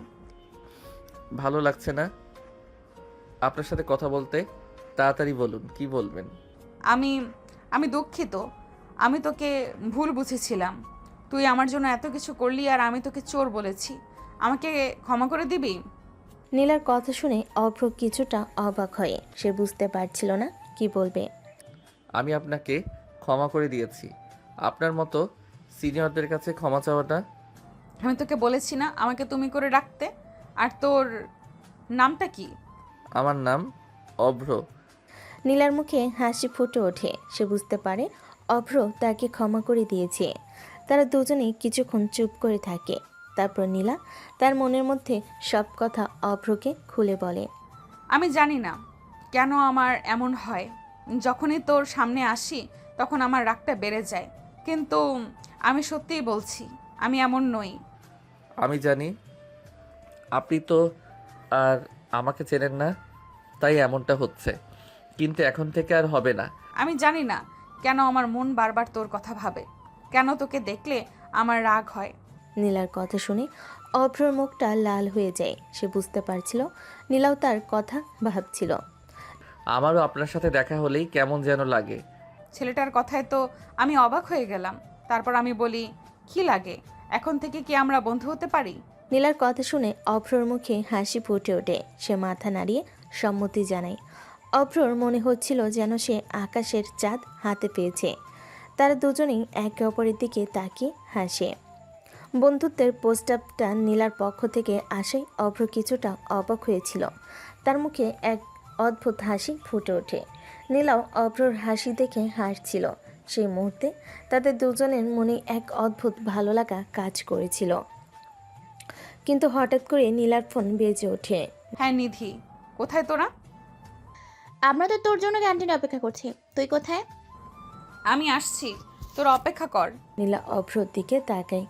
ভালো লাগছে না আপনার সাথে কথা বলতে? তাড়াতাড়ি বলুন, কি বলবেন? আমি আমি দুঃখিত। আমি তোকে ভুল বুঝেছিলাম। তুই আমার জন্য এত কিছু করলি আর আমি তোকে চোর বলেছি। আমাকে ক্ষমা করে দিবি? নীলার কথা শুনে অভ্র কিছুটা অবাক হয়ে সে বুঝতে পারছিল না কি বলবে। আমি আপনাকে ক্ষমা করে দিয়েছি। আপনার মতো সিনিয়রদের কাছে ক্ষমা চাওয়াটা। আমি তোকে বলেছি না আমাকে তুমি করে ডাকতে? আর তোর নামটা কি? আমার নাম অভ্র। নীলার মুখে হাসি ফুটে ওঠে। সে বুঝতে পারে অভ্র তাকে ক্ষমা করে দিয়েছে। তারা দুজনেই কিছুক্ষণ চুপ করে থাকে। তারপর নীলা তার মনের মধ্যে সব কথা অভ্রকে খুলে বলে। আমি জানি না কেন আমার এমন হয়। যখনই তোর সামনে আসি তখন আমার রাগটা বেড়ে যায়। কিন্তু আমি সত্যিই বলছি আমি এমন নই। আমি জানি আপনি তো আর আমাকে চেনেন না, তাই এমনটা হচ্ছে, কিন্তু এখন থেকে আর হবে না। আমি জানি না কেন আমার মন বারবার তোর কথা ভাবে, কেন তোকে দেখলে আমার রাগ হয়। নীলার কথা শুনে অভ্রর মুখটা লাল হয়ে যায়। সে বুঝতে পারছিল নীলাও তার কথা ভাবছিল। আমারও আপনার সাথে দেখা হলেই কেমন যেন লাগে। ছেলেটার কথায় তো আমি অবাক হয়ে গেলাম। তারপর আমি বলি, কি লাগে? এখন থেকে কি আমরা বন্ধু হতে পারি? নীলার কথা শুনে অভ্রর মুখে হাসি ফুটে ওঠে। সে মাথা নাড়িয়ে সম্মতি জানায়। অভ্রর মনে হচ্ছিল যেন সে আকাশের চাঁদ হাতে পেয়েছে। তারা দুজনেই একে অপরের দিকে তাকিয়ে হাসে। বন্ধুত্বের প্রস্তাবটা নীলার পক্ষ থেকে আসায় অভ্র কিছুটা অবাক হয়েছিল। তার মুখে এক অদ্ভুত হাসি ফুটে ওঠে। নীলাও অভ্রর হাসি দেখে হাসছিল। সেই মুহূর্তে তাদের দুজনের মনে এক অদ্ভুত ভালো লাগা কাজ করেছিল। কিন্তু হঠাৎ করে নীলার ফোন বেজে ওঠে। হ্যাঁ নিধি, কোথায় তোরা? আমরা তো তোর জন্য ক্যান্টিনে অপেক্ষা করছি। তুই কোথায়? আমি আসছি, তোরা অপেক্ষা কর। নীলা অভ্রর দিকে তাকায়।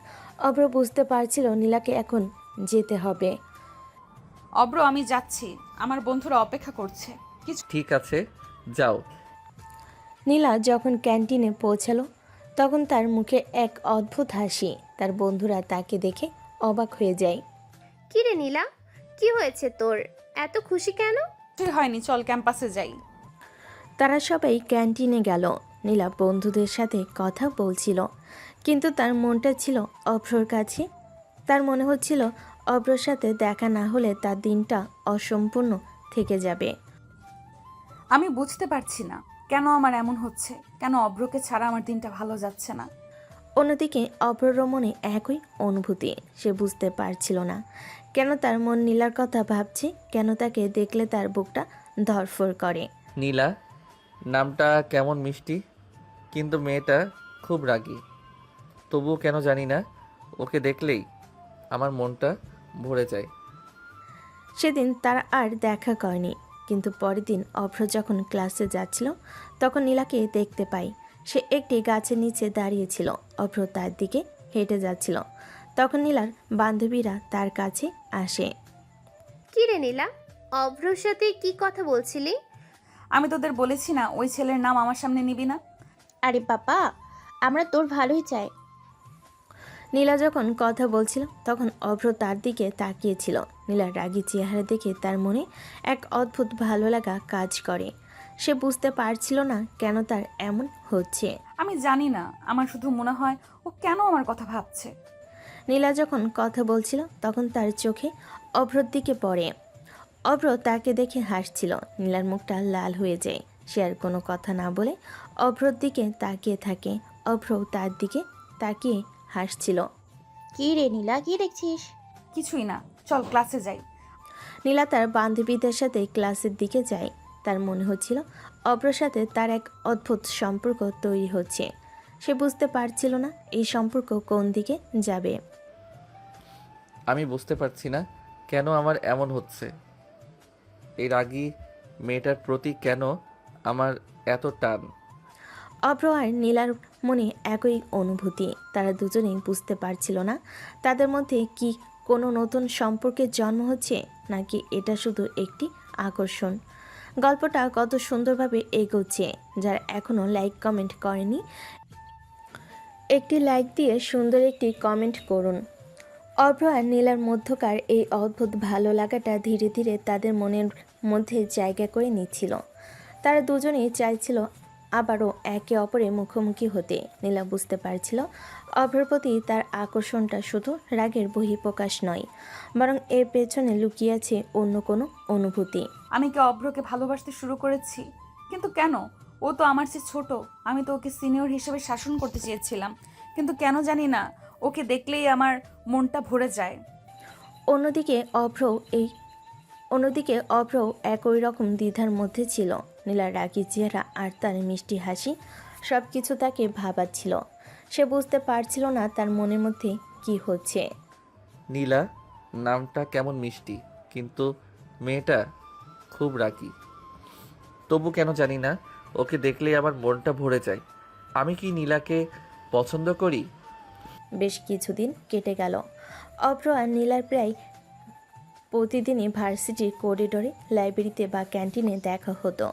অভ্র বুঝতে পারছিল নীলাকে এখন যেতে হবে। অব্র, আমি যাচ্ছি, আমার বন্ধুরা অপেক্ষা করছে। কিছু ঠিক আছে, যাও। নীলা যখন ক্যান্টিনে পৌঁছালো তখন তার মুখে এক অদ্ভুত হাসি। তার বন্ধুরা তাকে দেখে অবাক হয়ে যায়। কি রে নীলা, কি হয়েছে তোর? এত খুশি কেন? হয়নি, চল ক্যাম্পাসে যাই। তারা সবাই ক্যান্টিনে গেল। নীলা বন্ধুদের সাথে কথা বলছিল, কিন্তু তার মনটা ছিল অভ্রর কাছে। তার মনে হচ্ছিল অভ্রর সাথে দেখা না হলে তার দিনটা অসম্পূর্ণ থেকে যাবে। আমি বুঝতে পারছি না কেন আমার এমন হচ্ছে, কেন অব্রকে ছাড়া আমার দিনটা ভালো যাচ্ছে না। অন্যদিকে অভ্রর মনে একই অনুভূতি। সে বুঝতে পারছিল না কেন তার মন নীলার কথা ভাবছে, কেন তাকে দেখলে তার বুকটা ধড়ফড় করে। নীলা নামটা কেমন মিষ্টি, কিন্তু মেয়েটা খুব রাগী। তবুও কেন জানি না, ওকে দেখলেই আমার মনটা ভরে যায়। সেদিন তারা আর দেখা করেনি, কিন্তু পরের দিন অভ্র যখন ক্লাসে যাচ্ছিল তখন নীলাকে দেখতে পায়। সে একটি গাছের নিচে দাঁড়িয়েছিল। অভ্র তার দিকে হেঁটে যাচ্ছিল। তখন নীলার বান্ধবীরা তার কাছে আসে। কি রে নীলা, অভ্রর সাথে কি কথা বলছিলি? আমি তোদের বলেছি না ওই ছেলের নাম আমার সামনে নিবি না। আরে বাবা, আমরা তোর ভালোই চাই। নীলা যখন কথা বলছিল তখন অভ্র তার দিকে তাকিয়েছিল। নীলার রাগী চেহারা দেখে তার মনে এক অদ্ভুত ভালো লাগা কাজ করে। সে বুঝতে পারছিল না কেন তার এমন হচ্ছে। আমি জানি না, আমার শুধু মনে হয় ও কেন আমার কথা ভাবছে। নীলা যখন কথা বলছিল তখন তার চোখে অভ্রর দিকে পড়ে। অভ্র তাকে দেখে হাসছিল। নীলার মুখটা লাল হয়ে যায়। সে আর কোনো কথা না বলে অভ্রর দিকে তাকিয়ে থাকে। অভ্র তার দিকে তাকিয়ে হাসছিল। কি রে নীলা, কি দেখছিস? কিছুই না, চল ক্লাসে যাই। নীলা তার বান্ধবীদের সাথে ক্লাসের দিকে যায়। তার মনে হচ্ছিল অভ্রর সাথে তার এক অদ্ভুত সম্পর্ক তৈরি হচ্ছে। সে বুঝতে পারছিল না এই সম্পর্ক কোন দিকে যাবে। আমি বুঝতে পারছি না কেন আমার এমন হচ্ছে। এই রাগী মেয়েটার প্রতি কেন আমার এত টান। অভ্র আর নীলার মনে একই অনুভূতি। তারা দুজনেই বুঝতে পারছিল না তাদের মধ্যে কি কোনো নতুন সম্পর্কের জন্ম হচ্ছে, নাকি এটা শুধু একটি আকর্ষণ। গল্পটা কত সুন্দরভাবে এগোচ্ছে। যারা এখনও লাইক কমেন্ট করেনি, একটি লাইক দিয়ে সুন্দর একটি কমেন্ট করুন। অভ্র আর নীলার মধ্যকার এই অদ্ভুত ভালো লাগাটা ধীরে ধীরে তাদের মনের মধ্যে জায়গা করে নিচ্ছিল। তারা দুজনেই চাইছিল আবারও একে অপরের মুখোমুখি হতে। নীলা বুঝতে পারছিল অভ্রের প্রতি তার আকর্ষণটা শুধু রাগের বহিঃপ্রকাশ নয়, বরং এর পেছনে লুকিয়ে আছে অন্য কোনো অনুভূতি। আমি কি অভ্রকে ভালোবাসতে শুরু করেছি? কিন্তু কেন? ও তো আমার চেয়ে ছোট। আমি তো ওকে সিনিয়র হিসেবে শাসন করতে চেয়েছিলাম, কিন্তু কেন জানি না, ওকে দেখলেই আমার মনটা ভরে যায়। অন্যদিকে অভ্র একই রকম দ্বিধার মধ্যে ছিল। নীলার রাগী চেহারা আর তার মিষ্টি হাসি সব কিছু তাকে ভাবাচ্ছিল। সে বুঝতে পারছিল না তার মনের মধ্যে কি হচ্ছে। নীলা নামটা কেমন মিষ্টি, কিন্তু মেয়েটা খুব রাগী। তবু কেন জানি না, ওকে দেখলেই আমার মনটা ভরে যায়। আমি কি নীলাকে পছন্দ করি? বেশ কিছুদিন কেটে গেল। অভ্র আর নীলার প্রায় প্রতিদিনই ভার্সিটির করিডোরে, লাইব্রেরিতে বা ক্যান্টিনে দেখা হতো।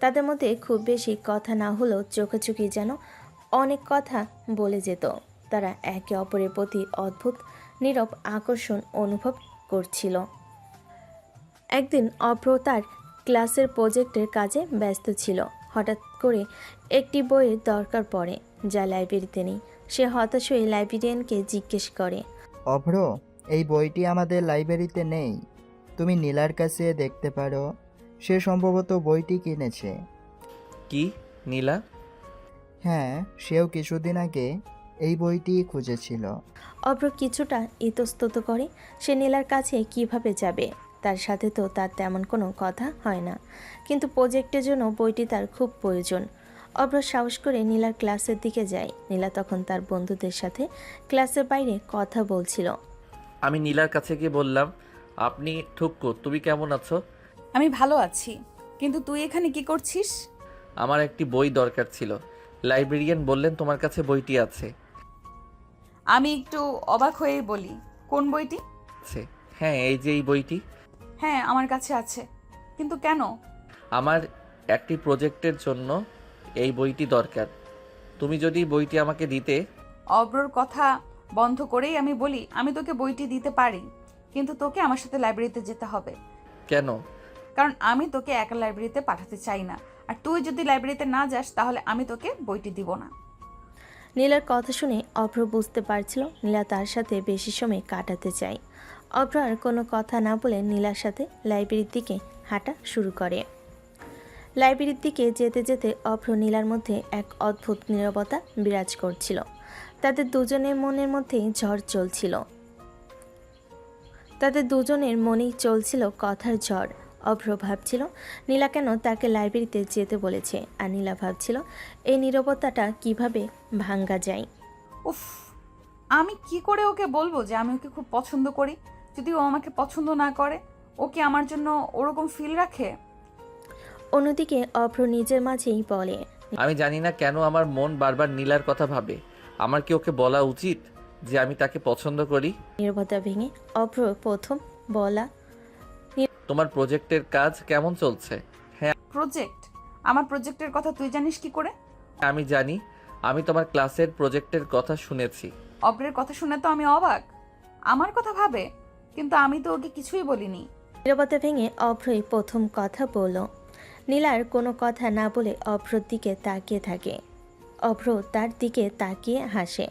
তাদের মধ্যে খুব বেশি কথা না হলেও চোখাচোখি যেন অনেক কথা বলে যেত। তারা একে অপরের প্রতি অদ্ভুত নীরব আকর্ষণ অনুভব করছিল। একদিন অভ্র তার ক্লাসের প্রজেক্টের কাজে ব্যস্ত ছিল। হঠাৎ করে একটি বইয়ের দরকার পড়ে, যা লাইব্রেরিতে নেই। সে হতাশ হয়ে লাইব্রেরিয়ানকে জিজ্ঞেস করে, অভ্র, এই বইটি আমাদের লাইব্রেরিতে নেই, তুমি নীলার কাছে দেখতে পারো, সে সম্ভবত বইটি কিনেছে। কি, নীলা? হ্যাঁ, সেও কিছুদিন আগে এই বইটি খুঁজেছিল। অভ্র কিছুটা ইতস্তত করে। সে নীলার কাছে কিভাবে যাবে? তার সাথে তো তার তেমন কোনো কথা হয় না, কিন্তু প্রজেক্টের জন্য বইটি তার খুব প্রয়োজন। অভ্র সাহস করে নীলার ক্লাসের দিকে যায়। নীলা তখন তার বন্ধুদের সাথে ক্লাসের বাইরে কথা বলছিল। আমি নীলার কাছে গিয়ে বললাম, আপনি ঠুক্কু, তুমি কেমন আছো? আমি ভালো আছি, কিন্তু তুই এখানে কি করছিস? আমার একটি বই দরকার ছিল। লাইব্রেরিয়ান বললেন তোমার কাছে বইটি আছে। আমি একটু অবাক হয়েই বলি, কোন বইটি? আছে। হ্যাঁ, এই যে এই বইটি। হ্যাঁ, আমার কাছে আছে, কিন্তু কেন? আমার একটি প্রজেক্টের জন্য এই বইটি দরকার। তুমি যদি বইটি আমাকে দিতে। অব্রর কথা বন্ধ করেই আমি বলি, আমি তোকে বইটি দিতে পারি, কিন্তু তোকে আমার সাথে লাইব্রেরিতে যেতে হবে। কেন? কারণ আমি তোকে একা লাইব্রেরিতে পাঠাতে চাই না, আর তুই যদি লাইব্রেরিতে না যাস তাহলে আমি তোকে বইটি দিব না। নীলার কথা শুনে অভ্র বুঝতে পারছিল নীলা তার সাথে বেশি সময় কাটাতে চায়। অভ্র আর কোনো কথা না বলে নীলার সাথে লাইব্রেরির দিকে হাঁটা শুরু করে। লাইব্রেরির দিকে যেতে যেতে অভ্র নীলার মধ্যে এক অদ্ভুত নীরবতা বিরাজ করছিল। তাদের দুজনের মনের মধ্যেই ঝড় চলছিল। তাদের দুজনের মনেই চলছিল কথার ঝড়। অভ্র ভাবছিল নীলা কেন তাকে লাইব্রেরিতে যেতে বলেছে, আর নীলা ভাবছিল এই নীরবতাটা কিভাবে ভাঙ্গা যায়। উফ, আমি কি করে ওকে বলবো যে আমি ওকে খুব পছন্দ করি, যদি ও আমাকে পছন্দ না করে? ও কি আমার জন্য ওরকম ফিল রাখে? অন্যদিকে অভ্র নিজের মাঝেই বলে, আমি জানি না কেন আমার মন বারবার নীলার কথা ভাবে। আমার কি ওকে বলা উচিত যে আমি তাকে পছন্দ করি? নীরবতা ভেঙে অভ্র প্রথম বলা, তোমার প্রজেক্টের কাজ কেমন চলছে? প্রজেক্ট? আমার প্রজেক্টের কথা তুই জানিস কি করে? আমি জানি, আমি তোমার ক্লাসের প্রজেক্টের কথা শুনেছি। অব্রের কথা শুনে তো আমি অবাক, আমার কথা ভাবে, কিন্তু আমি তো ওকে কিছুই বলিনি। নীরবতা ভেঙে অভ্রই প্রথম কথা বলল। নীলার কোনো কথা না বলে অভ্রর দিকে তাকিয়ে থাকে। অভ্র তার দিকে তাকিয়ে হাসে।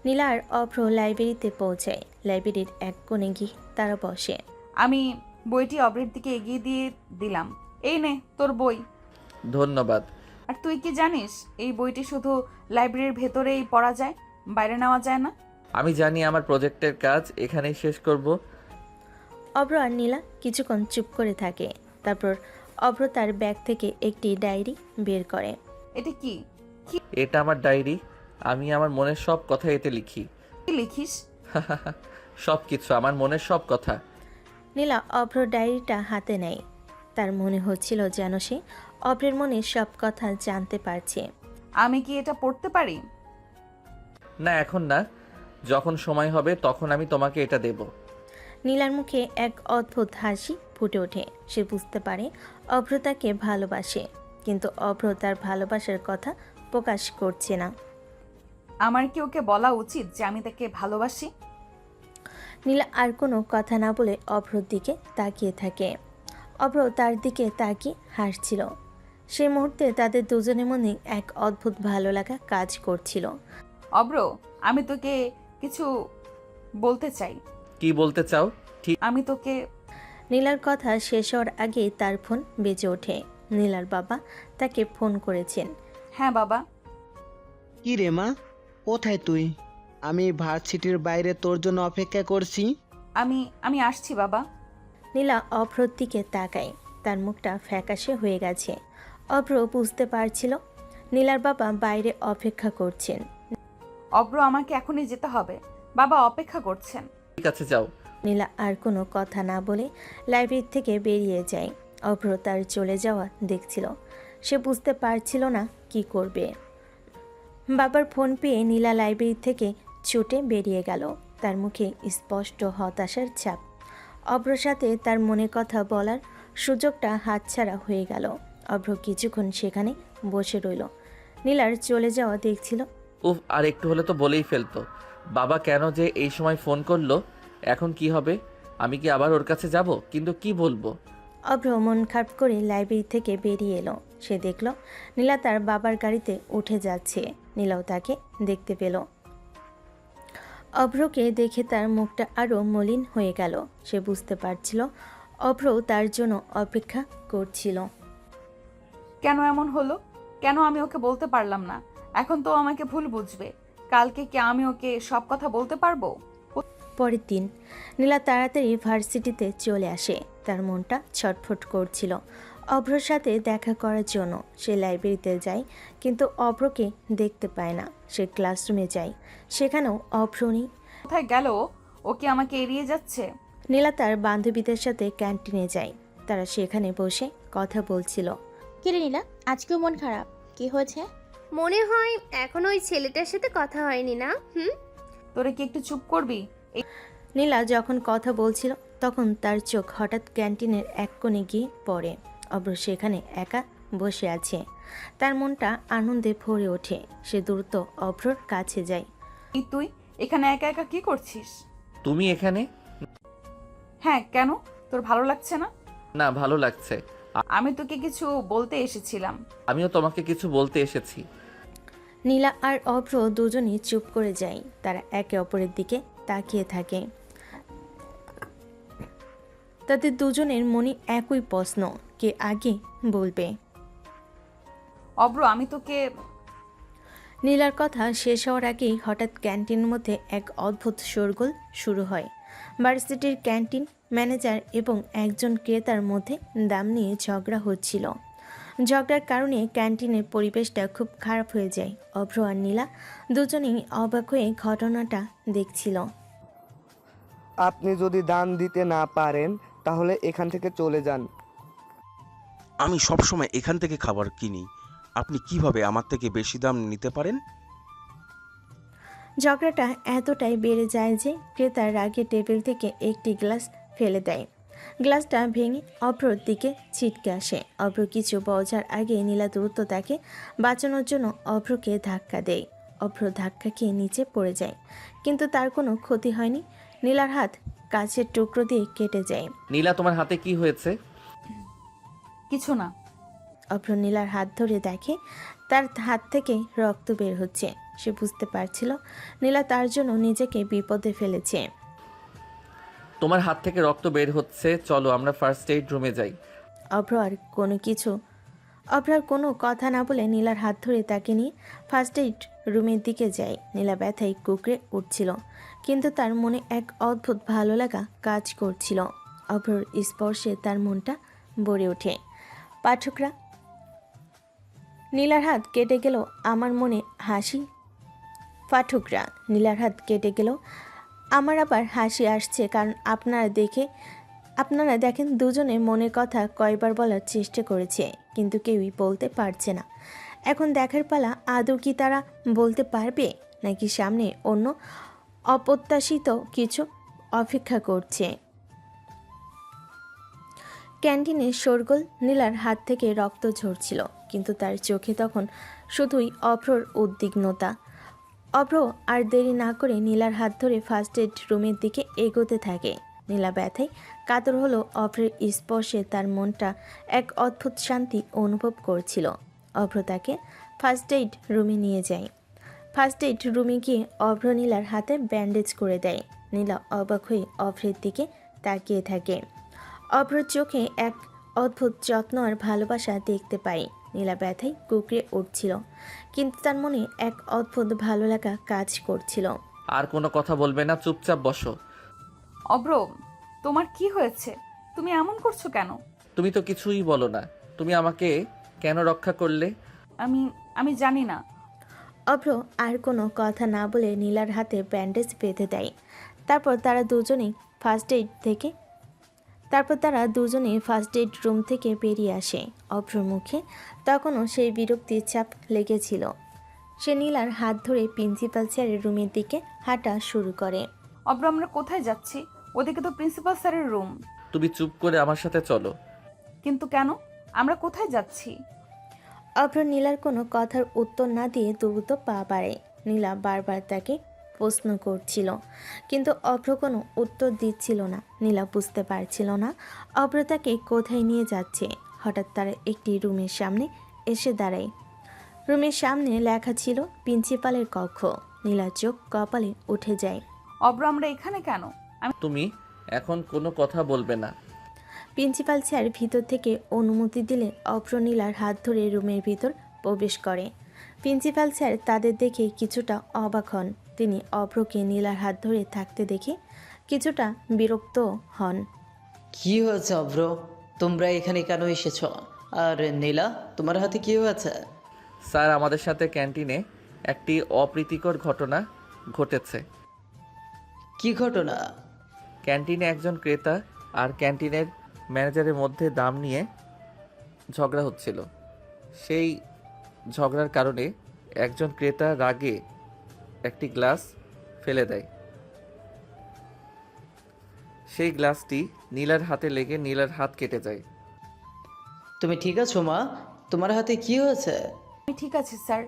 নীলা আর অভ্র লাইব্রেরিতে পৌঁছায়। লাইব্রেরির এক কোণে গিয়ে তারা বসে। আমি বইটি অব্রের দিকে এগিয়ে দিয়ে দিলাম, এই নে তোর বই। ধন্যবাদ। আর তুই কি জানিস এই বইটি শুধু লাইব্রেরির ভেতরেই পড়া যায়, বাইরে নেওয়া যায় না? আমি জানি, আমার প্রজেক্টের কাজ এখানেই শেষ করব। অভ্র আর নীলা কিছুক্ষণ চুপ করে থাকে। তারপর অভ্র তার ব্যাগ থেকে একটি ডায়েরি বের করে। এটা কি? এটা আমার ডায়েরি। আমি আমার মনের সব কথা এতে লিখি। কি লিখিস? সব কিছু, আমার মনের সব কথা। নীলা অভ্র ডায়েরিটা হাতে নেয়। তার মনে হচ্ছিল যেন সে অভ্রের মনের সব কথা জানতে পারছে। আমি কি এটা পড়তে পারি? না, এখন না, যখন সময় হবে তখন আমি তোমাকে এটা দেব। নীলার মুখে এক অদ্ভুত হাসি ফুটে ওঠে। সে বুঝতে পারে অভ্র তাকে ভালোবাসে, কিন্তু অভ্র তার ভালোবাসার কথা প্রকাশ করছে না। আমার কি ওকে বলা উচিত যে আমি তাকে ভালোবাসি? নীলা আর কোনো কথা না বলে অভ্রর দিকে তাকিয়ে থাকে। অভ্র তার দিকে তাকিয়ে হাসছিল। সেই মুহূর্তে তাদের দুজনের মনে এক অদ্ভুত ভালো লাগা কাজ করছিল। অব্র, আমি তোকে কিছু বলতে চাই। কি বলতে চাও? আমি তোকে নীলার কথা শেষ হওয়ার আগেই তার ফোন বেজে ওঠে। নীলার বাবা তাকে ফোন করেছেন। হ্যাঁ বাবা। কি রে মা, কোথায় তুই? আমি ভার্সিটির বাইরে তোর জন্য অপেক্ষা করছি। আমি আসছি বাবা। নীলা অভ্রর দিকে তাকায়। তার মুখটা ফ্যাকাশে হয়ে গেছে। অভ্র বুঝতে পারছিল নীলার বাবা বাইরে অপেক্ষা করছেন। অব্র, আমাকে এখনই যেতে হবে, বাবা অপেক্ষা করছেন। ঠিক আছে, যাও। নীলা আর কোনো কথা না বলে লাইব্রেরি থেকে বেরিয়ে যায়। অভ্র তার চলে যাওয়া দেখছিল। সে বুঝতে পারছিল না কি করবে। বাবার ফোন পেয়ে নীলা লাইব্রেরি থেকে ছুটে বেরিয়ে গেল। তার মুখে স্পষ্ট হতাশার ছাপ। অভ্রর সাথে তার মনে কথা বলার সুযোগটা হাতছাড়া হয়ে গেল। অভ্র কিছুক্ষণ সেখানে বসে রইল। নীলার চলে যাওয়া দেখছিল। উফ, আর একটু হলে তো বলেই ফেলতো। বাবা কেন যে এই সময় ফোন করলো? এখন কি হবে? আমি কি আবার ওর কাছে যাব? কিন্তু কি বলবো? অভ্র মন খারাপ করে লাইব্রেরি থেকে বেরিয়ে এলো। সে দেখল নীলা তার বাবার গাড়িতে উঠে যাচ্ছে। নীলাও তাকে দেখতে পেল। অভ্রকে দেখে তার মুখটা আরও মলিন হয়ে গেল। সে বুঝতে পারছিল অভ্র তার জন্য অপেক্ষা করছিল। কেন এমন হলো? কেন আমি ওকে বলতে পারলাম না? এখন তো আমাকে ভুল বুঝবে। কালকে কি আমি ওকে সব কথা বলতে পারবো? পরের দিন নীলা তাড়াতাড়ি ভার্সিটিতে চলে আসে। তার মনটা ছটফট করছিল অভ্রর সাথে দেখা করার জন্য। সে লাইব্রেরিতে যায়, কিন্তু অভ্রকে দেখতে পায় না। সে ক্লাসরুমে যায়, সেখানেও অভ্র নেই। কোথায় গেল ও? ও কি আমাকে এড়িয়ে যাচ্ছে? নীলা তার বান্ধবীদের সাথে ক্যান্টিনে যায়। তারা সেখানে বসে কথা বলছিল। কিরে নীলা, আজকেও মন খারাপ, কি হয়েছে? মনে হয় এখন ওই ছেলেটার সাথে কথা হয়নি না? তোরে কি একটু চুপ করবি? নীলা যখন কথা বলছিল তখন তার চোখ হঠাৎ ক্যান্টিনের এক কোণে গিয়ে পড়ে। অভ্র সেখানে একা বসে আছে। তার মনটা আনন্দে ভরে ওঠে। সে দ্রুত অভ্রর কাছে যায়। তুই এখানে একা একা কি করছিস? তুমি এখানে? হ্যাঁ, কেন? তোর ভালো লাগছে না? না, ভালো লাগছে। আমি তোকে কিছু বলতে এসেছিলাম। আমিও তোমাকে কিছু বলতে এসেছি। নীলা আর অভ্র দুজনই চুপ করে যায়। তারা একে অপরের দিকে তাকিয়ে থাকে। তাদের দুজনের মনে একই প্রশ্ন, কে আগে বলবে। অব্র, আমি তোকে নীলার কথা শেষ হওয়ার আগেই হঠাৎ ক্যান্টিনের মধ্যে এক অদ্ভুত শোরগোল শুরু হয়। ভার্সিটির ক্যান্টিন ম্যানেজার এবং একজন ক্রেতার মধ্যে দাম নিয়ে ঝগড়া হচ্ছিল। ঝগড়ার কারণে ক্যান্টিনের পরিবেশটা খুব খারাপ হয়ে যায়। অভ্র আর নীলা দুজনেই অবাক হয়ে ঘটনাটা দেখছিল। আপনি যদি দান দিতে না পারেন তাহলে এখান থেকে চলে যান। আমি সবসময় এখান থেকে খাবার কিনি, আপনি কিভাবে আমার থেকে বেশি দাম নিতে পারেন? ঝগড়াটা এতটাই বেড়ে যায় যে ক্রেতা রাগে টেবিল থেকে একটি গ্লাস ফেলে দেয়। গ্লাসটা ভেঙে অভ্রর দিকে ছিটকে আসে। অভ্র কিছু বোঝার আগে নীলা দ্রুত তাকে বাঁচানোর জন্য অভ্রকে ধাক্কা দেয়। অভ্র ধাক্কা খেয়ে নিচে পড়ে যায়, কিন্তু তার কোনো ক্ষতি হয়নি। নীলার হাত কাচের টুকরো দিয়ে কেটে যায়। নীলা, তোমার হাতে কি হয়েছে? কিছু না। অভ্র নীলার হাত ধরে দেখে তার হাত থেকে রক্ত বের হচ্ছে। সে বুঝতে পারছিল নীলা তার জন্য নিজেকে বিপদে ফেলেছে। তোমার হাত থেকে রক্ত বের হচ্ছে, চলো আমরা ফার্স্ট এইড রুমে যাই। অভ্র আর কোনো কথা না বলে নীলার হাত ধরে তাকে নিয়ে ফার্স্ট এইড রুমের দিকে যায়। নীলা ব্যথায় কুকড়ে উঠছিল, কিন্তু তার মনে এক অদ্ভুত ভালো লাগা কাজ করছিল। অভ্রর স্পর্শে তার মনটা ভরে ওঠে। পাঠকরা, নীলার হাত কেটে গেল আমার মনে হাসি। পাঠকরা, নীলার হাত কেটে গেল আমার আবার হাসি আসছে, কারণ আপনারা দেখেন দুজনে মনের কথা কয়বার বলার চেষ্টা করেছে, কিন্তু কেউই বলতে পারছে না। এখন দেখার পালা, আদৌ কি তারা বলতে পারবে, নাকি সামনে অন্য অপ্রত্যাশিত কিছু অপেক্ষা করছে। ক্যান্টিনে শোরগোল। নীলার হাত থেকে রক্ত ঝরছিল, কিন্তু তার চোখে তখন শুধুই অভ্রর উদ্বিগ্নতা। অভ্র আর দেরি না করে নীলার হাত ধরে ফার্স্ট এড রুমের দিকে এগোতে থাকে। নীলা ব্যথায় কাতর হলো অভ্রের স্পর্শে তার মনটা এক অদ্ভুত শান্তি অনুভব করছিল। অভ্র তাকে ফার্স্ট এইড রুমে নিয়ে যায়। ফার্স্ট এইড রুমে গিয়ে অভ্র নীলার হাতে ব্যান্ডেজ করে দেয়। নীলা অবাক হয়ে অভ্রের দিকে তাকিয়ে থাকে। অভ্রর চোখে এক অদ্ভুত যত্ন আর ভালোবাসা দেখতে পাই। নীলা ব্যথায় কুকড়ে উঠছিল, কিন্তু তার মনে এক অদ্ভুত ভালো লাগা কাজ করছিল। আর কোনো কথা বলবে না, চুপচাপ বসো। অব্র, তোমার কি হয়েছে? তুমি এমন করছো কেন? তুমি তো কিছুই বলো না, তুমি আমাকে কেন রক্ষা করলে? আমি জানি না। অভ্র আর কোনো কথা না বলে নীলার হাতে ব্যান্ডেজ বেঁধে দেয়। তারপর তারা দুজনেই ফার্স্ট এইড রুম থেকে বেরিয়ে আসে। অভ্রর মুখে তখনও সেই বিরক্তির ছাপ লেগেছিল। সে নীলার হাত ধরে প্রিন্সিপাল স্যারের রুমের দিকে হাঁটা শুরু করে। অব্র, আমরা কোথায় যাচ্ছি? ওদিকে তো প্রিন্সিপাল স্যারের রুম। তুমি চুপ করে আমার সাথে চলো। কিন্তু কেন? আমরা কোথায় যাচ্ছি? অভ্র নীলার কোনো কথার উত্তর না দিয়ে দ্রুত পা বাড়ায়। নীলা বারবার তাকে প্রশ্ন করছিল, কিন্তু অভ্র কোনো উত্তর দিচ্ছিল না। নীলা বুঝতে পারছিল না অভ্র তাকে কোথায় নিয়ে যাচ্ছে। হঠাৎ তারা একটি রুমের সামনে এসে দাঁড়ায়। রুমের সামনে লেখা ছিল প্রিন্সিপালের কক্ষ। নীলার চোখ কপালে উঠে যায়। অব্র, আমরা এখানে কেন? তুমি এখন কোনো কথা বলবে না। প্রিন্সিপাল স্যার ভিতর থেকে অনুমতি দিলে অভ্র নীলার হাত ধরে রুমের ভিতর প্রবেশ করে। প্রিন্সিপাল স্যার তাদের দেখে কিছুটা অবাক হন। তিনি অভ্রকে নীলার হাত ধরে থাকতে দেখে কিছুটা বিরক্ত হন। কি হয়েছে অভ্র? তোমরা এখানে কেন এসেছ? আর নীলা, তোমার হাতে কি হয়েছে? স্যার, আমাদের সাথে ক্যান্টিনে একটি অপ্রীতিকর ঘটনা ঘটেছে। কি ঘটনা? ক্যান্টিনে একজন ক্রেতা আর ক্যান্টিনের ম্যানেজারের মধ্যে দাম নিয়ে ঝগড়া হচ্ছিল। সেই ঝগড়ার কারণে একজন ক্রেতা রাগে একটি গ্লাস ফেলে দেয়। সেই গ্লাসটি নীলার হাতে লেগে নীলার হাত কেটে যায়। তুমি ঠিক আছো মা? তোমার হাতে কি হয়েছে? আমি ঠিক আছি স্যার।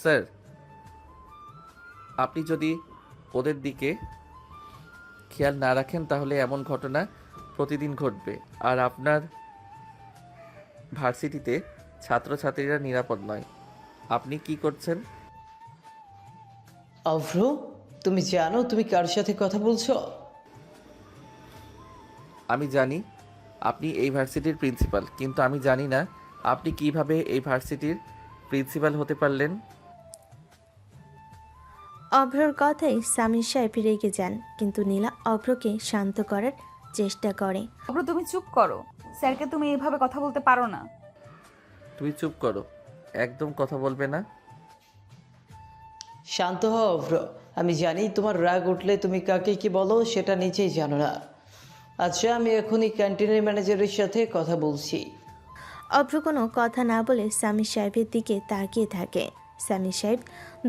স্যার, আপনি যদি ওদের দিকে খেয়াল না রাখেন তাহলে এমন ঘটনা প্রতিদিন ঘটবে, আর আপনার ভার্সিটিতে ছাত্রছাত্রীরা নিরাপদ নয়। আপনি কি করছেন? অভ্র, তুমি জানো তুমি কার সাথে কথা বলছো? আমি জানি আপনি এই ভার্সিটির প্রিন্সিপাল, কিন্তু আমি জানি না আপনি কিভাবে এই ভার্সিটির প্রিন্সিপাল হতে পারলেন। অভ্রর কথায় সামির সাহেব রেগে যান, কিন্তু নীলা অভ্রকে শান্ত করার চেষ্টা করে। অব্র, তুমি চুপ করো। স্যারকে তুমি এইভাবে কথা বলতে পারো না। তুমি চুপ করো, একদম কথা বলবে না। শান্ত হও অভ্র। আমি জানি তোমার রাগ উঠলে তুমি কাকে কি বলো সেটা নিজেই জানো না। আচ্ছা, আমি এখনই ক্যান্টিনের ম্যানেজারের সাথে কথা বলছি। অভ্র কোনো কথা না বলে সামির সাহেবের দিকে তাকিয়ে থাকে। সামির সাহেব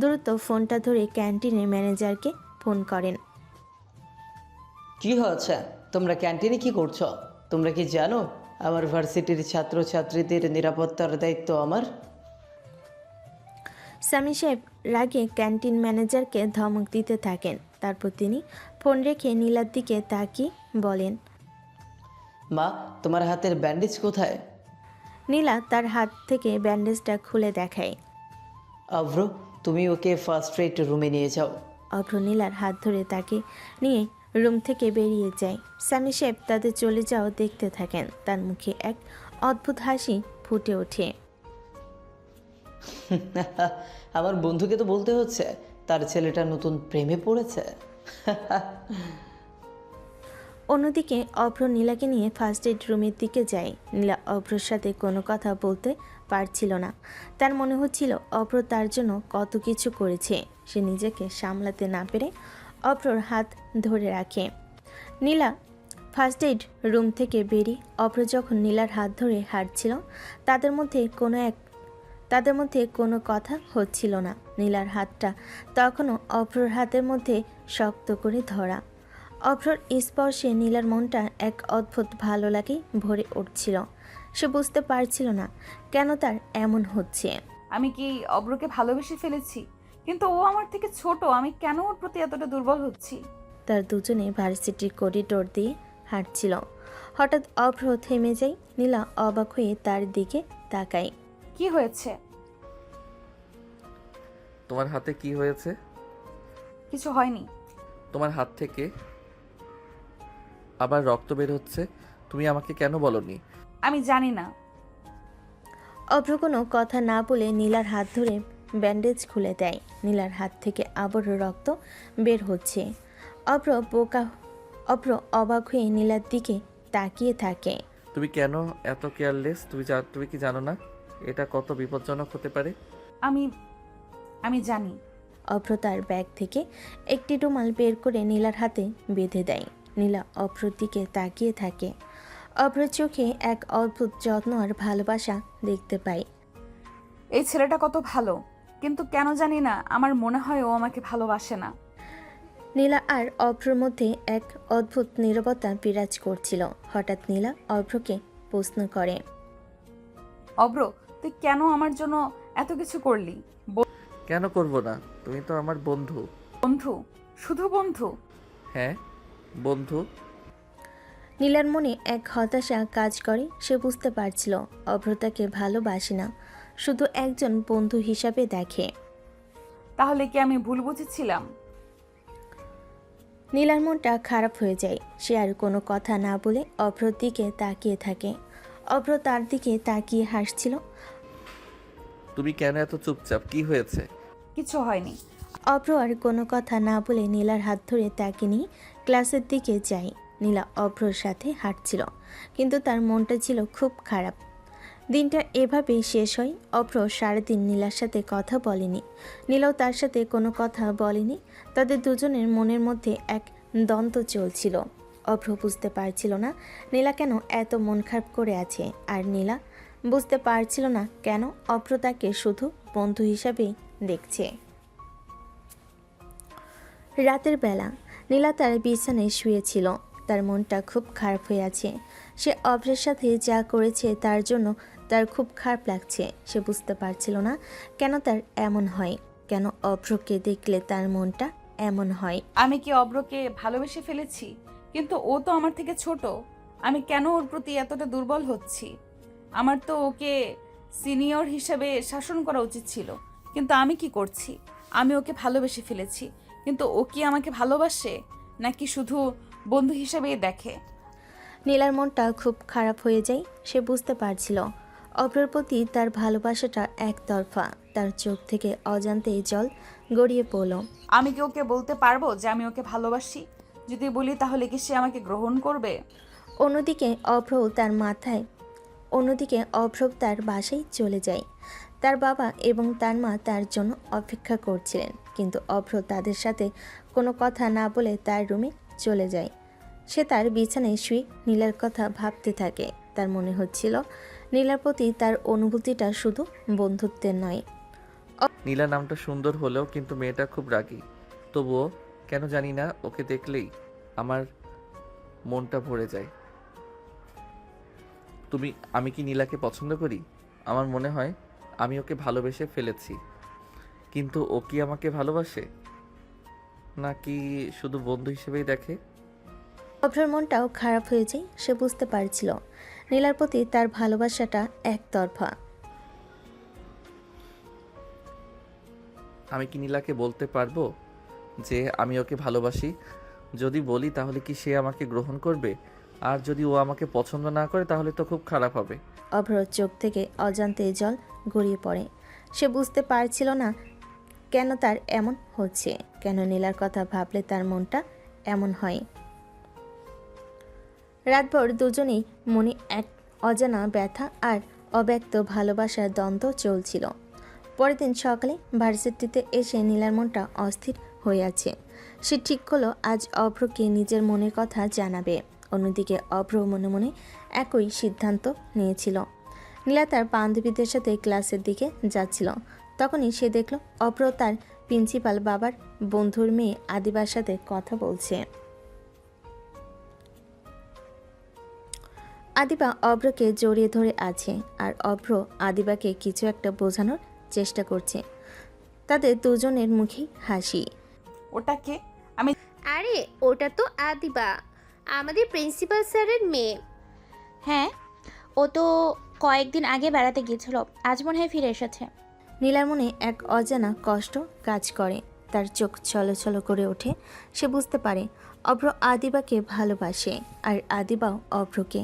দ্রুত ফোনটা ধরে ক্যান্টিনের ম্যানেজারকে ফোন করেন। কি হয়েছে? তোমরা ক্যান্টিনে কি করছো? তোমরা কি জানো আমার ভার্সিটির ছাত্রছাত্রীদের নিরাপত্তার দায়িত্ব আমার? সামির সাহেব রাগে ক্যান্টিন ম্যানেজারকে ধমক দিতে থাকেন। তারপর তিনি ফোন রেখে নীলার দিকে তাকিয়ে বলেন, মা, তোমার হাতের ব্যান্ডেজ কোথায়? নীলা তার হাত থেকে ব্যান্ডেজটা খুলে দেখায়। অভ্র, তুমি ওকে ফার্স্ট এইড রুমে নিয়ে যাও। অভ্র নীলার হাত ধরে তাকে নিয়ে রুম থেকে বেরিয়ে যায়। সামি সাহেব তাদের চলে যাওয়া দেখতে থাকেন। তার মুখে এক অদ্ভুত হাসি ফুটে ওঠে। আমার বন্ধুকে তো বলতে হচ্ছে তার ছেলেটা নতুন প্রেমে পড়েছে। অন্যদিকে অভ্র নীলাকে নিয়ে ফার্স্ট এইড রুমের দিকে যায়। নীলা অভ্রর সাথে কোনো কথা বলতে পারছিল না। তার মনে হচ্ছিল অভ্র তার জন্য কত কিছু করেছে। সে নিজেকে সামলাতে না পেরে অভ্রর হাত ধরে রাখে। নীলা ফার্স্ট এইড রুম থেকে বেরিয়ে অভ্র যখন নীলার হাত ধরে হাঁটছিল, তাদের মধ্যে কোনো কথা হচ্ছিল না। নীলার হাতটা তখনও অভ্রর হাতের মধ্যে শক্ত করে ধরা। অভ্রর স্পর্শে নীলার মনটা এক অদ্ভুত ভালো লাগে ভরে উঠছিল। সে বুঝতে পারছিল না কেন তার এমন হচ্ছে। আমি কি অব্রকে ভালোবেসে ফেলেছি? কিন্তু ও আমার থেকে ছোট, আমি কেন ওর প্রতি এতটা দুর্বল হচ্ছি? তার দুজনে ভার্সিটির করিডোর দিয়ে হাঁটছিল। হঠাৎ অভ্র থেমে যায়। নীলা অবাক হয়ে তার দিকে তাকায়। কি হয়েছে? তোমার হাতে কি হয়েছে? কিছু হয়নি। তোমার হাত থেকে আবার রক্ত বের হচ্ছে, তুমি আমাকে কেন বলনি? আমি জানি না। অভ্র কোনো কথা না বলে নীলার হাত ধরে ব্যান্ডেজ খুলে দেয়। নীলার হাত থেকে আবারও রক্ত বের হচ্ছে। অভ্র অবাক হয়ে নীলার দিকে তাকিয়ে থাকে। তুমি কেন এত কেয়ারলেস? তুমি কি জানো না এটা কত বিপজ্জনক হতে পারে? আমি আমি জানি। অভ্র তার ব্যাগ থেকে একটি রুমাল বের করে নীলার হাতে বেঁধে দেয়। নীলা অভ্রর দিকে তাকিয়ে থাকে। অভ্রর চোখে এক অদ্ভুত যত্ন আর ভালোবাসা দেখতে পায়। এই ছেলেটা কত ভালো, কিন্তু কেন জানি না আমার মনে হয় ও আমাকে ভালোবাসে না। নীলা আর অভ্রর মধ্যে এক অদ্ভুত নীরবতা বিরাজ করছিল। হঠাৎ নীলা অভ্রকে প্রশ্ন করে, অব্র, তুই কেন আমার জন্য এত কিছু করলি? কেন করব না? তুমি তো আমার বন্ধু। বন্ধু? শুধু বন্ধু? হ্যাঁ, বন্ধু। নীলার মনে এক হতাশা কাজ করে। সে বুঝতে পারছিল অভ্র তাকে ভালোবাসে না, শুধু একজন বন্ধু হিসাবে দেখে। তাহলে কি আমি ভুল বুঝেছিলাম? নীলার মনটা খারাপ হয়ে যায়। সে আর কোনো কথা না বলে অভ্রর দিকে তাকিয়ে থাকে। অভ্র তার দিকে তাকিয়ে হাসছিল। তুমি কেন এত চুপচাপ? কি হয়েছে? কিছু হয়নি। অভ্র আর কোনো কথা না বলে নীলার হাত ধরে তাকে নিয়ে ক্লাসের দিকে যায়। নীলা অভ্রর সাথে হাঁটছিল, কিন্তু তার মনটা ছিল খুব খারাপ। দিনটা এভাবেই শেষ হয়। অভ্র সারাদিন নীলার সাথে কথা বলেনি, নীলাও তার সাথে কোনো কথা বলেনি। তাদের দুজনের মনের মধ্যে এক দ্বন্দ্ব চলছিল। অভ্র বুঝতে পারছিল না নীলা কেন এত মন খারাপ করে আছে, আর নীলা বুঝতে পারছিল না কেন অভ্র তাকে শুধু বন্ধু হিসাবেই দেখছে। রাতের বেলা নীলা তার বিছানায় শুয়েছিল। তার মনটা খুব খারাপ হয়ে আছে। সে অভ্রের সাথে যা করেছে তার জন্য তার খুব খারাপ লাগছে। সে বুঝতে পারছিল না কেন তার এমন হয়, কেন অভ্রকে দেখলে তার মনটা এমন হয়। আমি কি অব্রকে ভালোবেসে ফেলেছি? কিন্তু ও তো আমার থেকে ছোট। আমি কেন ওর প্রতি এতটা দুর্বল হচ্ছি? আমার তো ওকে সিনিয়র হিসেবে শাসন করা উচিত ছিল, কিন্তু আমি কি করছি? আমি ওকে ভালোবেসে ফেলেছি, কিন্তু ও কি আমাকে ভালোবাসে নাকি শুধু বন্ধু হিসেবেই দেখে? নীলার মনটা খুব খারাপ হয়ে যায়। সে বুঝতে পারছিল অভ্রের প্রতি তার ভালোবাসাটা একতরফা। তার চোখ থেকে অজান্তেই জল গড়িয়ে পড়ল। আমি কি ওকে বলতে পারবো যে আমি ওকে ভালোবাসি? যদি বলি তাহলে কি সে আমাকে গ্রহণ করবে? অন্যদিকে অভ্র তার বাসায় চলে যায়। তার বাবা এবং তার মা তার জন্য অপেক্ষা করছিলেন, কিন্তু অভ্র তাদের সাথে কোনো কথা না বলে তার রুমে চলে যায়। সে তার বিছানায় শুয়ে নীলার কথা ভাবতে থাকে। তার মনে হচ্ছিল নীলার প্রতি তার অনুভূতিটা শুধু বন্ধুত্বের নয়। নীলা নামটা সুন্দর হলেও কিন্তু মেয়েটা খুব রাগী। তবুও কেন জানি না ওকে দেখলেই আমার মনটা ভরে যায়। আমি কি নীলাকে পছন্দ করি? আমার মনে হয় আমি ওকে ভালোবেসে ফেলেছি, কিন্তু ও কি আমাকে ভালোবাসে নাকি শুধু বন্ধু হিসেবেই দেখে? অভ্রের মনটাও খারাপ হয়ে যায়। সে বুঝতে পারছিল নীলার প্রতি তার ভালোবাসাটা একতরফা। আমি কি নীলাকে বলতে পারবো যে আমি ওকে ভালোবাসি? যদি বলি তাহলে কি সে আমাকে গ্রহণ করবে? আর যদি ও আমাকে পছন্দ না করে তাহলে তো খুব খারাপ হবে। অভ্রর চোখ থেকে অজান্তে জল গড়িয়ে পড়ে। সে বুঝতে পারছিল না কেন তার এমন হচ্ছে, কেন নীলার কথা ভাবলে তার মনটা এমন হয়। রাতভর দুজনেই মনে এক অজানা ব্যথা আর অব্যক্ত ভালোবাসার দ্বন্দ্ব চলছিল। পরের দিন সকালে ভার্সিটিতে এসে নীলার মনটা অস্থির হয়ে আছে। সে ঠিক করলো আজ অভ্রকে নিজের মনের কথা জানাবে। অন্যদিকে অভ্র মনে মনে একই সিদ্ধান্ত নিয়েছিল। নীলা তার বান্ধবীদের সাথে ক্লাসের দিকে যাচ্ছিল। তখনই সে দেখল অভ্র তার প্রিন্সিপাল বাবার বন্ধুর মেয়ে আদিবার সাথে কথা বলছে। আদিবা অভ্রকে জড়িয়ে ধরে আছে, আর অভ্র আদিবাকে কিছু একটা বোঝানোর চেষ্টা করছে। তাদের দুজনের মুখেই হাসি। ওটা কে? আরে ওটা তো আদিবা, আমাদের প্রিন্সিপাল স্যারের মেয়ে। হ্যাঁ, ও তো কয়েকদিন আগে বেড়াতে গিয়েছিল, আজ মনে হয় ফিরে এসেছে। নীলার মনে এক অজানা কষ্ট কাজ করে। তার চোখ ছলছল করে ওঠে। সে বুঝতে পারে অভ্র আদিবাকে ভালোবাসে আর আদিবাও অভ্রকে।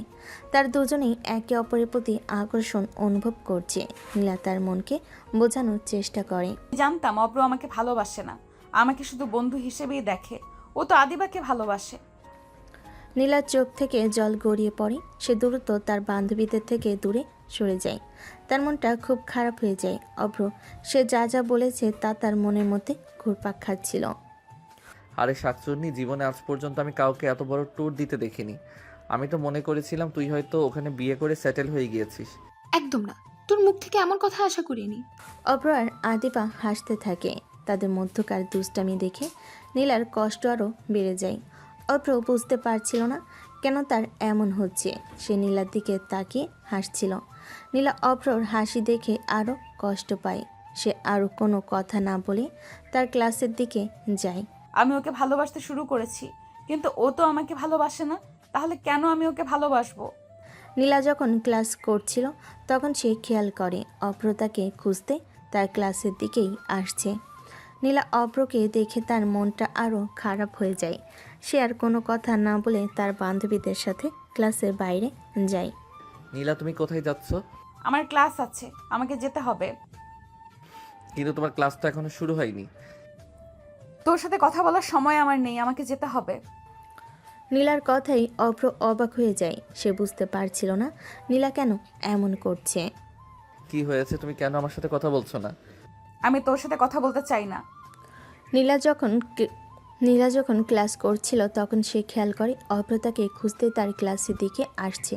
তার দুজনেই একে অপরের প্রতি আকর্ষণ অনুভব করছে। নীলা তার মনকে বোঝানোর চেষ্টা করে। জানতাম অব্র আমাকে ভালোবাসে না, আমাকে শুধু বন্ধু হিসেবেই দেখে। ও তো আদিবাকে ভালোবাসে। নীলার চোখ থেকে জল গড়িয়ে পড়ে। সে দ্রুত তার বান্ধবীদের থেকে দূরে সরে যায়। তার মনটা খুব খারাপ হয়ে যায়। অভ্র সে যা যা বলেছে তা তার মনের মধ্যে ঘুরপাক খাচ্ছিল। আরে শাকচুন্নি, জীবনে আজ পর্যন্ত আমি কাউকে এত বড় ট্যুর দিতে দেখিনি। আমি তো মনে করেছিলাম তুই হয়তো ওখানে বিয়ে করে সেটেল হয়ে গিয়েছিস। একদম না, তোর মুখ থেকে এমন কথা আশা করিনি। অভ্র আর আদিবা হাসতে থাকে। তাদের মধ্যকার দুষ্টামি দেখে নীলার কষ্ট আরও বেড়ে যায়। অভ্র বুঝতে পারছিল না কেন তার এমন হচ্ছে। সে নীলার দিকে তাকিয়ে হাসছিল। নীলা অভ্রর হাসি দেখে আরও কষ্ট পায়। সে আরও কোনো কথা না বলে তার ক্লাসের দিকে যায়। আমি ওকে ভালোবাসতে শুরু করেছি, কিন্তু ও তো আমাকে ভালোবাসে না। তাহলে কেন আমি ওকে ভালোবাসবো? নীলা যখন ক্লাস করছিল তখন সে খেয়াল করে অভ্র তাকে খুঁজতে তার ক্লাসের দিকেই আসছে। নীলা অভ্রকে দেখে তার মনটা আরও খারাপ হয়ে যায়। সে আর কোনো কথা না বলে তার বান্ধবীদের সাথে ক্লাসের বাইরে যায়। নীলা, তুমি কোথায় যাচ্ছ? আমার ক্লাস আছে, আমাকে যেতে হবে। কিন্তু তোমার ক্লাস তো এখনো শুরু হয়নি। তোর সাথে কথা বলার সময় আমার নেই, আমাকে যেতে হবে। নীলার কথাই অভ্র অবাক হয়ে যায়। সে বুঝতে পারছিল না নীলা কেন এমন করছে। কি হয়েছে? তুমি কেন আমার সাথে কথা বলছো না? আমি তোর সাথে কথা বলতে চাই না। নীলা যখন ক্লাস করছিল তখন সে খেয়াল করে অভ্র তাকে খুঁজতে তার ক্লাসের দিকে আসছে।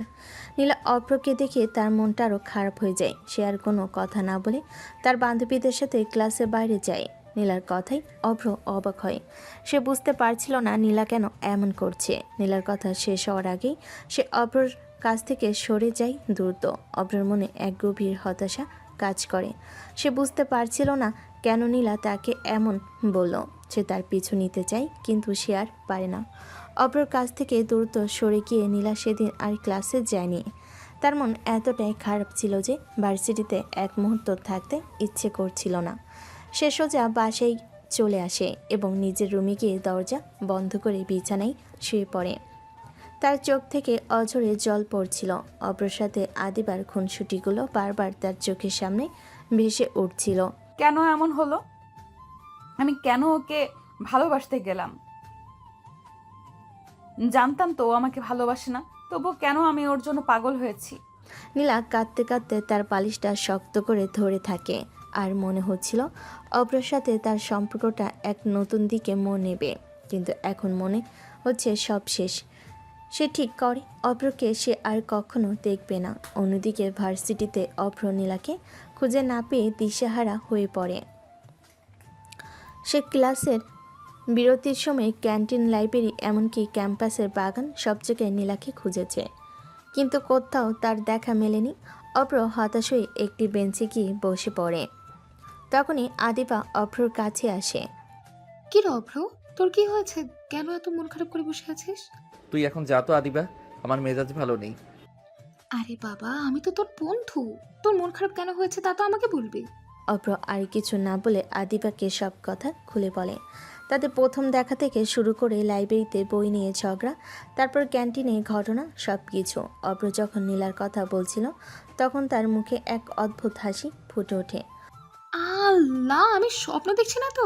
নীলা অভ্রকে দেখে তার মনটা আরও খারাপ হয়ে যায়। সে আর কোনো কথা না বলে তার বান্ধবীদের সাথে ক্লাসের বাইরে যায়। নীলার কথাই অভ্র অবাক হয়। সে বুঝতে পারছিল না নীলা কেন এমন করছে। নীলার কথা শেষ হওয়ার আগেই সে অভ্রর কাছ থেকে সরে যায় দ্রুত। অভ্রর মনে এক গভীর হতাশা কাজ করে। সে বুঝতে পারছিল না কেন নীলা তাকে এমন বলল। সে তার পিছু নিতে চায় কিন্তু সে আর পারে না। অভ্রর কাছ থেকে দ্রুত সরে গিয়ে নীলা সেদিন আর ক্লাসে যায়নি। তার মন এতটাই খারাপ ছিল যে ভার্সিটিতে এক মুহূর্ত থাকতে ইচ্ছে করছিল না। সে সোজা বাসায় চলে আসে এবং নিজের রুমে গিয়ে দরজা বন্ধ করে বিছানায় শুয়ে পড়ে। তার চোখ থেকে অঝরে জল পড়ছিল। অভ্রর সাথে আদিবার খুনসুটিগুলো বারবার তার চোখের সামনে ভেসে উঠছিল। কেন এমন হলো? আমি কেন ওকে ভালোবাসতে গেলাম? জানতাম তো ও আমাকে ভালোবাসে না, তবুও কেন আমি ওর জন্য পাগল হয়েছি? নীলা কাঁদতে কাঁদতে তার বালিশটা শক্ত করে ধরে থাকে। আর মনে হচ্ছিল অভ্রর সাথে তার সম্পর্কটা এক নতুন দিকে মোড় নেবে। কিন্তু এখন মনে হচ্ছে সব শেষ। সে ঠিক করে অভ্রকে সে আর কখনো দেখবে না। অন্যদিকে ভার্সিটিতে অভ্র নীলাকে খুঁজে না পেয়ে দিশেহারা হয়ে পড়ে। সে ক্লাসের বিরতির সময় ক্যান্টিন, লাইব্রেরি, এমনকি ক্যাম্পাসের বাগান সব জায়গায় নীলাকে খুঁজেছে, কিন্তু কোথাও তার দেখা মেলেনি। অভ্র হতাশ হয়ে একটি বেঞ্চে গিয়ে বসে পড়ে। তখনই আদিবা অভ্রর কাছে আসে। কি রে অভ্র, তোর কি হয়েছে? কেন এত মন খারাপ করে বসে আছিস? তুই এখন যা তো আদিবা, আমার মেজাজ ভালো নেই। আরে বাবা, আমি তো তোর বন্ধু, তোর মন খারাপ কেন হয়েছে তা তো আমাকে বলবি। অভ্র আর কিছু না বলে আদিবাকে সব কথা খুলে বলে। তাদের প্রথম দেখা থেকে শুরু করে লাইব্রেরিতে বই নিয়ে ঝগড়া, তারপর ক্যান্টিনে ঘটনা, সব কিছু। অভ্র যখন নীলার কথা বলছিল তখন তার মুখে এক অদ্ভুত হাসি ফুটে ওঠে। আল্লাহ, আমি স্বপ্ন দেখছি না তো?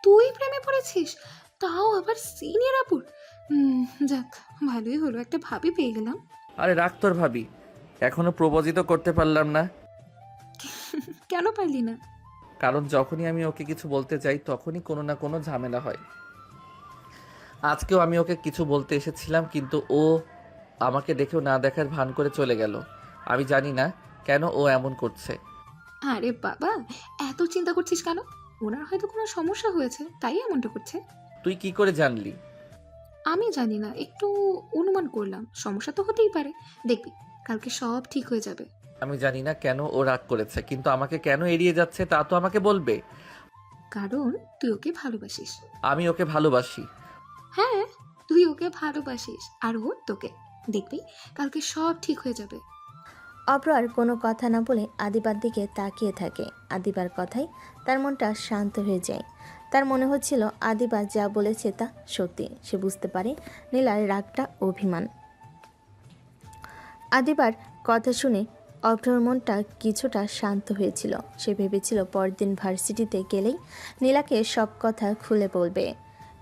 তুই প্রেমে পড়েছিস, তাও আবার সিনিয়র আপুর। যাক, ভালোই হলো, একটা ভাবি পেয়ে গেলাম। আরে রাখ তোর ভাবি, এখনো প্রপোজিত করতে পারলাম না। কেন পারলি না? কারণ যখনই আমি ওকে কিছু বলতে যাই তখনই কোনো না কোনো ঝামেলা হয়। আজকেও আমি ওকে কিছু বলতে এসেছিলাম, কিন্তু ও আমাকে দেখেও না দেখার ভান করে চলে গেল। আমি জানি না কেন ও এমন করছে। আরে বাবা, এত চিন্তা করছিস কেন? ওনার হয়তো কোনো সমস্যা হয়েছে, তাই এমনটা করছে। তুই কি করে জানলি? আমি জানি না, একটু অনুমান করলাম। সমস্যা তো হতেই পারে, দেখবি কালকে সব ঠিক হয়ে যাবে। আমি জানি না কেন ও রাগ করেছে, কিন্তু আমাকে কেন এড়িয়ে যাচ্ছে তা তো আমাকে বলবে। কারণ তুই ওকে ভালোবাসিস। আমি ওকে ভালোবাসি। হ্যাঁ, তুই ওকে ভালোবাসিস আর ও তোকে। দেখবি কালকে সব ঠিক হয়ে যাবে। অভ্র আর কোনো কথা না বলে আদিবার দিকে তাকিয়ে থাকে। আদিবার কথায় তার মনটা শান্ত হয়ে যায়। তার মনে হচ্ছিল আদিবা যা বলেছে তা সত্যি। সে বুঝতে পারে নীলার রাগটা অভিমান। আদিবার কথা শুনে অভ্রর মনটা কিছুটা শান্ত হয়েছিল। সে ভেবেছিল পরের দিন ভার্সিটিতে গেলেই নীলাকে সব কথা খুলে বলবে,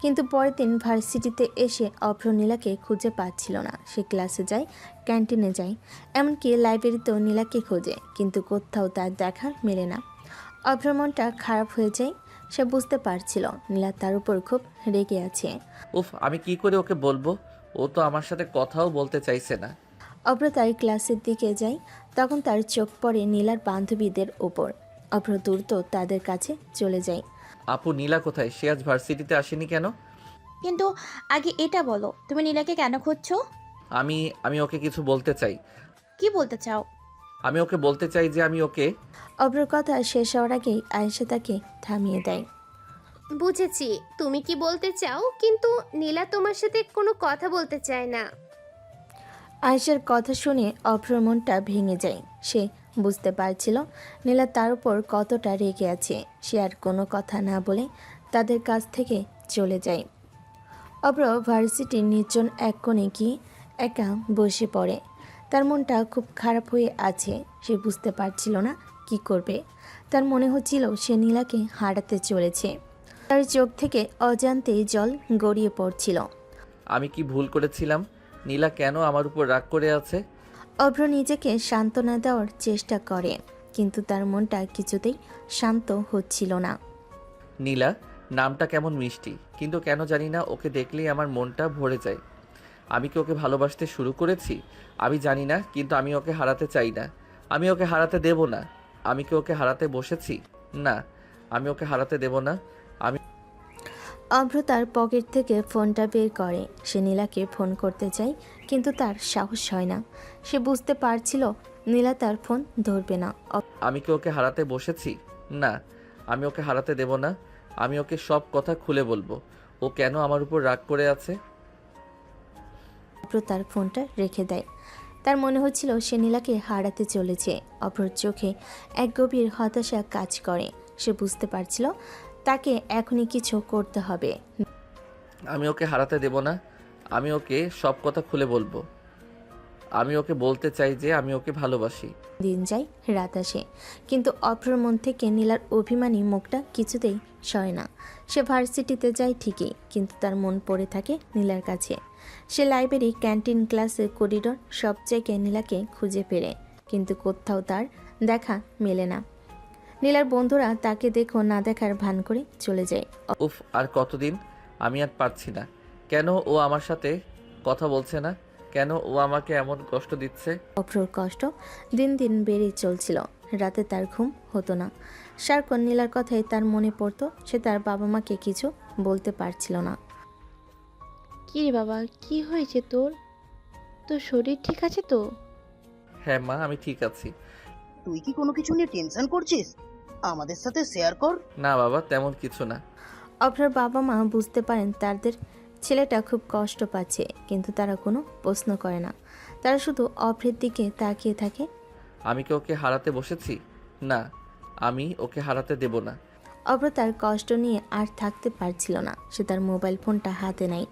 কিন্তু পরের দিন ভার্সিটিতে এসে অভ্র নীলাকে খুঁজে পাচ্ছিল না। সে ক্লাসে যায়, ক্যান্টিনে যায়, এমনকি লাইব্রেরিতেও নীলাকে খোঁজে, কিন্তু কোথাও তার দেখা মেলে না। অভ্রর মনটা খারাপ হয়ে যায়। সে বুঝতে পারছিল নীলা তার উপর খুব রেগে আছে। উফ, আমি কি করে ওকে বলবো? ও তো আমার সাথে কথাও বলতে চাইছে না। অভ্র তার ক্লাসের দিকে যায়, তখন তার চোখ পড়ে নীলার বান্ধবীদের ওপর। অভ্র দ্রুত তাদের কাছে চলে যায়। আপু, নীলা কোথায়? সে আজ ভার্সিটিতে আসেনি কেন? কিন্তু আগে এটা বলো, তুমি নীলাকে কেন খুঁজছো? আমি ওকে কিছু বলতে চাই। কি বলতে চাও? আমি ওকে বলতে চাই যে আমি ওকে। অভ্র কথা শেষ হওয়ার আগেই আয়েশা তাকে থামিয়ে দেয়। বুঝেছি তুমি কি বলতে চাও, কিন্তু নীলা তোমার সাথে কোনো কথা বলতে চায় না। আয়েশার কথা শুনে অভ্রর মনটা ভেঙে যায়। সে বুঝতে পারছিল নীলা তার উপর কতটা রেগে আছে। সে আর কোনো কথা না বলে তাদের কাছ থেকে চলে যায়। অভ্র ভার্সিটির নির্জন এক কোণে গিয়ে একা বসে পড়ে। তার মনটা খুব খারাপ হয়ে আছে। সে বুঝতে পারছিল না কি করবে। তার মনে হচ্ছিল সে নীলাকে হারাতে চলেছে। তার চোখ থেকে অজান্তেই জল গড়িয়ে পড়ছিল। আমি কি ভুল করেছিলাম? নীলা কেন আমার উপর রাগ করে আছে? অভ্র নিজেকে সান্ত্বনা দেওয়ার চেষ্টা করে, কিন্তু তার মনটা কিছুতেই শান্ত হচ্ছিল না। নীলা নামটা কেমন মিষ্টি, কিন্তু কেন জানি না ওকে দেখলেই আমার মনটা ভরে যায়। আমি কি ওকে ভালোবাসতে শুরু করেছি? আমি জানি না, কিন্তু আমি ওকে হারাতে চাই না। আমি ওকে হারাতে দেব না। আমি কি ওকে হারাতে বসেছি? না, আমি ওকে হারাতে দেব না। অভ্র তার পকেট থেকে ফোনটা বের করে। সে নীলাকে ফোন করতে চায়, কিন্তু তার সাহস হয় না। সে বুঝতে পারছিল নীলা তার ফোন ধরবে না। আমি কি ওকে হারাতে বসেছি? না, আমি ওকে হারাতে দেব না। আমি ওকে সব কথা খুলে বলবো। ও কেন আমার উপর রাগ করে আছে। অভ্র তার ফোনটা রেখে দেয়। তার মনে হচ্ছিল সে নীলাকে হারাতে চলেছে। অভ্রর চোখে এক গভীর হতাশা কাজ করে। সে বুঝতে পারছিল তাকে এখনই কিছু করতে হবে। আমি ওকে হারাতে দেব না। আমি ওকে সব কথা খুলে বলবো। আমি ওকে বলতে চাই যে আমি ওকে ভালোবাসি। দিন যায়, রাত আসে, কিন্তু অভ্রর মন থেকে নীলার অভিমানী মুখটা কিছুতেই সয় না। সে ভার্সিটিতে যায় ঠিকই, কিন্তু তার মন পড়ে থাকে নীলার কাছে। সে লাইব্রেরি, ক্যান্টিন, ক্লাসে, করিডোর সব জায়গায় নীলাকে খুঁজে ফেরে, কিন্তু কোথাও তার দেখা মেলে না। নীলার বন্ধুরা তাকে দেখো না দেখার ভান করে চলে যায়। উফ, আর কতদিন? আমি আর পারছি না। কেন ও আমার সাথে কথা বলছে না? কেন ও আমাকে এমন কষ্ট দিচ্ছে? অভ্রর কষ্ট দিন দিন বেড়েই চলছিল। রাতে তার ঘুম হতো না। সারাক্ষণ নীলার কথাই তার মনে পড়তো। সে তার বাবা মাকে কিছু বলতে পারছিল না। কি রে বাবা, কি হয়েছে তোর? তোর শরীর ঠিক আছে তো? হ্যাঁ মা, আমি ঠিক আছি। তুই কি কোনো কিছু নিয়ে টেনশন করছিস? আমাদের সাথে শেয়ার কর। না বাবা, তেমন কিছু না। অভ্রর বাবা মা বুঝতে পারেন তাদের ছেলেটা খুব কষ্ট পাচ্ছে, কিন্তু তারা কোনো প্রশ্ন করে না। তারা শুধু অভ্রের দিকে তাকিয়ে থাকে। আমি কি ওকে হারাতে বসেছি? না, আমি ওকে হারাতে দেব না। অভ্র তার কষ্ট নিয়ে আর থাকতে পারছিল না। সে তার মোবাইল ফোনটা হাতে নেয়।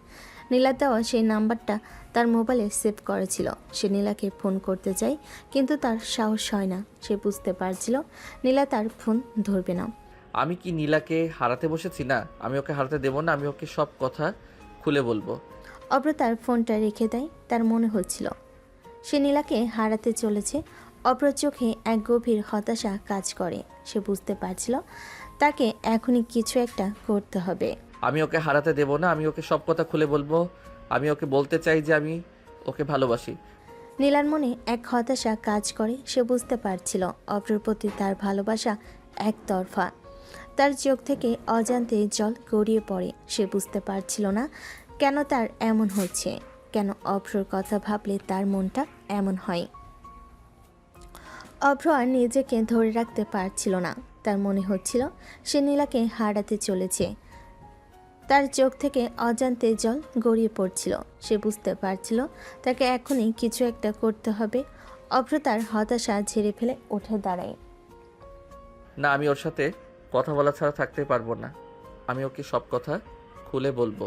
নীলা দেওয়া সেই নাম্বারটা তার মোবাইলে সেভ করেছিল। সে নীলাকে ফোন করতে চায়, কিন্তু তার সাহস হয় না। সে বুঝতে পারছিল নীলা তার ফোন ধরবে না। আমি কি নীলাকে হারাতে বসেছি? না, আমি ওকে হারাতে দেব না। আমি ওকে সব কথা খুলে বলবো। অভ্র তার ফোনটা রেখে দেয়। তার মনে হচ্ছিল সে নীলাকে হারাতে চলেছে। অভ্র চোখে এক গভীর হতাশা কাজ করে। সে বুঝতে পারছিল তাকে এখনই কিছু একটা করতে হবে। আমি ওকে হারাতে দেব না। আমি ওকে সব কথা খুলে বলবো। আমি ওকে বলতে চাই যে আমি ওকে ভালোবাসি। নীলার মনে এক হতাশা কাজ করে। সে বুঝতে পারছিল অভ্রের প্রতি তার ভালোবাসা একতরফা। তার চোখ থেকে অজান্তে জল গড়িয়ে পড়ে। সে বুঝতে পারছিল না কেন তার এমন হচ্ছে, কেন অভ্রর কথা ভাবলে তার মনটা এমন হয়। অভ্র আর নিজেকে ধরে রাখতে পারছিল না। তার মনে হচ্ছিল সে নীলাকে হারাতে চলেছে। তার চোখ থেকে অজান্তে জল গড়িয়ে পড়ছিল। সে বুঝতে পারছিল তাকে এখনই কিছু একটা করতে হবে। অভ্র তার হতাশা ঝেড়ে ফেলে উঠে দাঁড়ায়। না, আমি ওর সাথে কথা বলা ছাড়া থাকতে পারবো না। আমি ওকে সব কথা খুলে বলবো।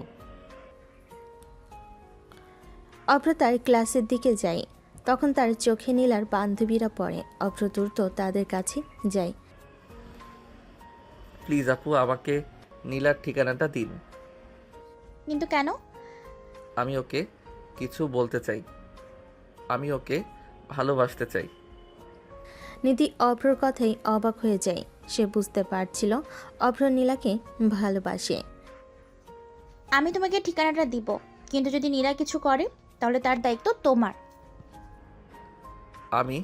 অভ্র তার ক্লাসের দিকে যায়। তখন তার চোখে নীলার বান্ধবীরা পড়ে। অভ্র দ্রুত তাদের কাছে যায়। প্লিজ আপু, আমাকে নীলার ঠিকানাটা দিন। কিন্তু কেন? আমি ওকে কিছু বলতে চাই। আমি ওকে ভালোবাসতে চাই। নিধি অভ্রর কথাই অবাক হয়ে যায়। সে বুঝতে পারছিল অভ্র নীলাকে ভালোবাসে। আমি তোমাকে ঠিকানাটা দিব, কিন্তু যদি নীলা কিছু করে তাহলে তার দায়িত্ব তোমার। আমি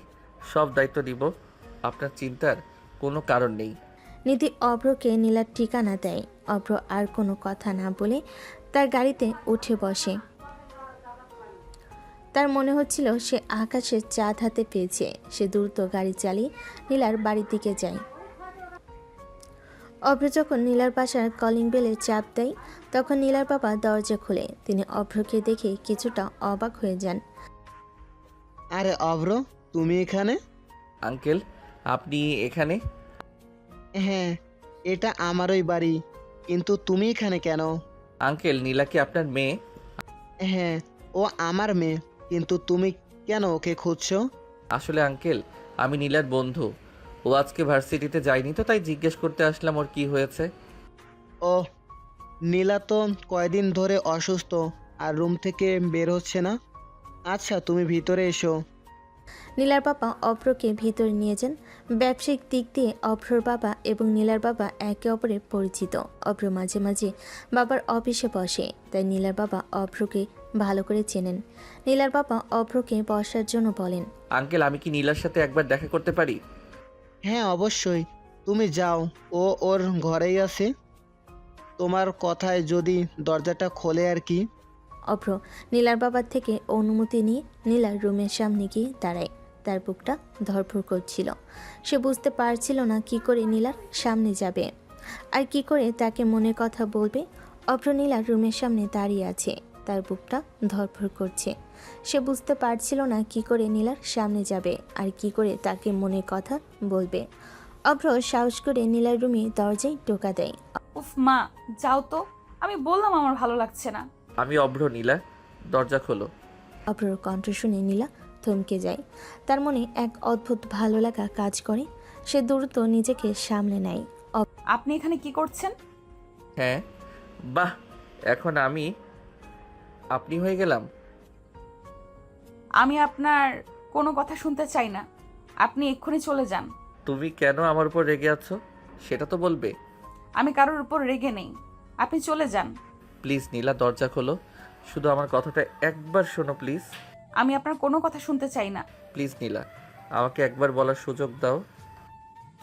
সব দায়িত্ব নিব, আপনার চিন্তার কোনো কারণ নেই। নিধি অভ্রকে নীলার ঠিকানা দেয়। অভ্র আর কোনো কথা না বলে তার গাড়িতে উঠে বসে। তার মনে হচ্ছিল সে আকাশের চাঁদ হাতে পেয়েছে। সে দ্রুত গাড়ি চালিয়ে নীলার বাড়ির দিকে যায়। অভ্র যখন নীলার বাসার কলিং বেলে চাপ দেয়, তখন নীলার বাবা দরজা খুলে। তিনি অভ্রকে দেখে কিছুটা অবাক হয়ে যান। আরে অভ্র, তুমি এখানে? আঙ্কেল, আপনি এখানে? হ্যাঁ, এটা আমারই বাড়ি, কিন্তু তুমি এখানে কেন? আঙ্কেল, নীলা কি আপনার মেয়ে? হ্যাঁ, ও আমার মেয়ে, কিন্তু তুমি কেন ওকে খুঁজছো? আসলে আঙ্কেল, আমি নীলার বন্ধু। ও আজকে ভার্সিটিতে যায়নি তো, তাই জিজ্ঞেস করতে আসলাম ওর কি হয়েছে। ও, নীলা তো কয়দিন ধরে অসুস্থ আর রুম থেকে বের হচ্ছে না। আচ্ছা, তুমি ভিতরে এসো। নীলার বাবা অভ্রকে ভিতরে নিয়ে যান। ব্যবসায়িক দিক দিয়ে অভ্রর বাবা এবং নীলার বাবা একে অপরের পরিচিত। অভ্র মাঝে মাঝে বাবার অফিসে বসে, তাই নীলার বাবা অভ্রকে ভালো করে চেনেন। নীলার বাবা অভ্রকে বসার জন্য বলেন। আঙ্কেল, আমি কি নীলার সাথে একবার দেখা করতে পারি? হ্যাঁ, অবশ্যই, তুমি যাও, ও ওর ঘরেই আছে। তোমার কথায় যদি দরজাটা খোলে আর কি। অভ্র নীলার বাবার থেকে অনুমতি নিয়ে নীলার রুমের সামনে গিয়ে দাঁড়ায়। তার বুকটা ধড়ফড় করছিল। সে বুঝতে পারছিল না কি করে নীলার সামনে যাবে আর কি করে তাকে মনের কথা বলবে। অভ্র নীলার রুমের সামনে দাঁড়িয়ে আছে। তার বুকটা ধড়ফড় করছে। সে বুঝতে পারছিল না কি করে নীলার সামনে যাবে আর কি করে তাকে মনের কথা বলবে। অভ্র সাহস করে নীলার রুমে দরজায় টোকা দেয়। উফ মা, যাও তো, আমি বললাম আমার ভালো লাগছে না। আমি অভ্র, নীলা দরজা খোলো। অভ্রর কণ্ঠ শুনে নীলা থমকে যায়। তার মনে এক অদ্ভুত ভালো লাগা কাজ করে। সে দ্রুত নিজেকে সামলে নেয়। আপনি এখানে কি করছেন? হ্যাঁ, বাহ, এখন আমি আপনি হয়ে গেলাম। আমি আপনার কোনো কথা শুনতে চাই না। আপনি এক্ষুনি চলে যান। তুমি কেন আমার উপর রেগে আছো সেটা তো বলবে। আমি কারোর উপর রেগে নেই, আপনি চলে যান। প্লিজ নীলা, দরজা খোলো। শুধু আমার কথাটা একবার শোনো প্লিজ। আমি আপনার কোনো কথা শুনতে চাই না। প্লিজ নীলা, আমাকে একবার বলার সুযোগ দাও।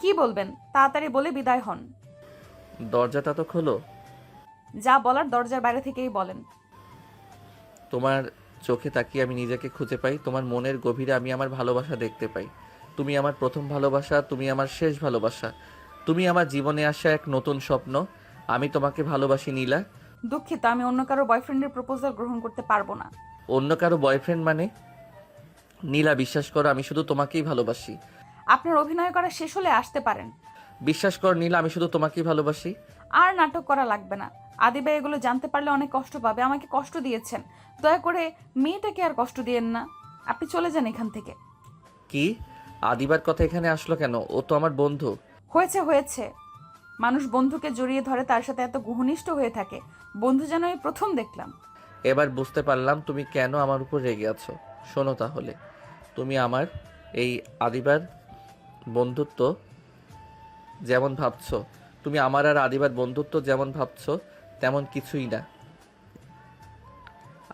কি বলবেন তাড়াতাড়ি বলে বিদায় হন। দরজাটা তো খোলো। যা বলার দরজার বাইরে থেকেই বলেন। তোমার চোখে তাকিয়ে আমি নিজেকে খুঁজে পাই। তোমার মনের গভীরে আমি আমার ভালোবাসা দেখতে পাই। তুমি আমার প্রথম ভালোবাসা, তুমি আমার শেষ ভালোবাসা, তুমি আমার জীবনে আসা এক নতুন স্বপ্ন। আমি তোমাকে ভালোবাসি নীলা। দুঃখিত, আমি অন্য কারো বয়ফ্রেন্ডের প্রপোজাল গ্রহণ করতে পারবো না। অন্য কারো বয়ফ্রেন্ড মানে? নীলা, বিশ্বাস করো, আমি শুধু তোমাকেই ভালোবাসি। আপনার অভিনয় করা শেষ হলে আসতে পারেন। বিশ্বাস কর নীলা, আমি শুধু তোমাকেই ভালোবাসি। আর নাটক করা লাগবে না। আদিবা এগুলো জানতে পারলে অনেক কষ্ট পাবে। আমাকে কষ্ট দিয়েছেন, দয়া করে মেয়েটাকে আর কষ্ট দিয়েন না। আপনি চলে যান এখান থেকে। কি? আদিবার কথা এখানে আসলো কেন? ও তো আমার বন্ধু। হয়েছে হয়েছে, মানুষ বন্ধুকে জড়িয়ে ধরে, তার সাথে এত ঘনিষ্ঠ হয়ে থাকে। বন্ধু যেন এই প্রথম দেখলাম। এবার বুঝতে পারলাম তুমি কেন আমার উপর রেগে আছো। শোনো তাহলে, তুমি আমার এই আদিবার বন্ধুত্ব যেমন ভাবছো, তুমি আমার আর আদিবার বন্ধুত্ব যেমন ভাবছো তেমন কিছুই না।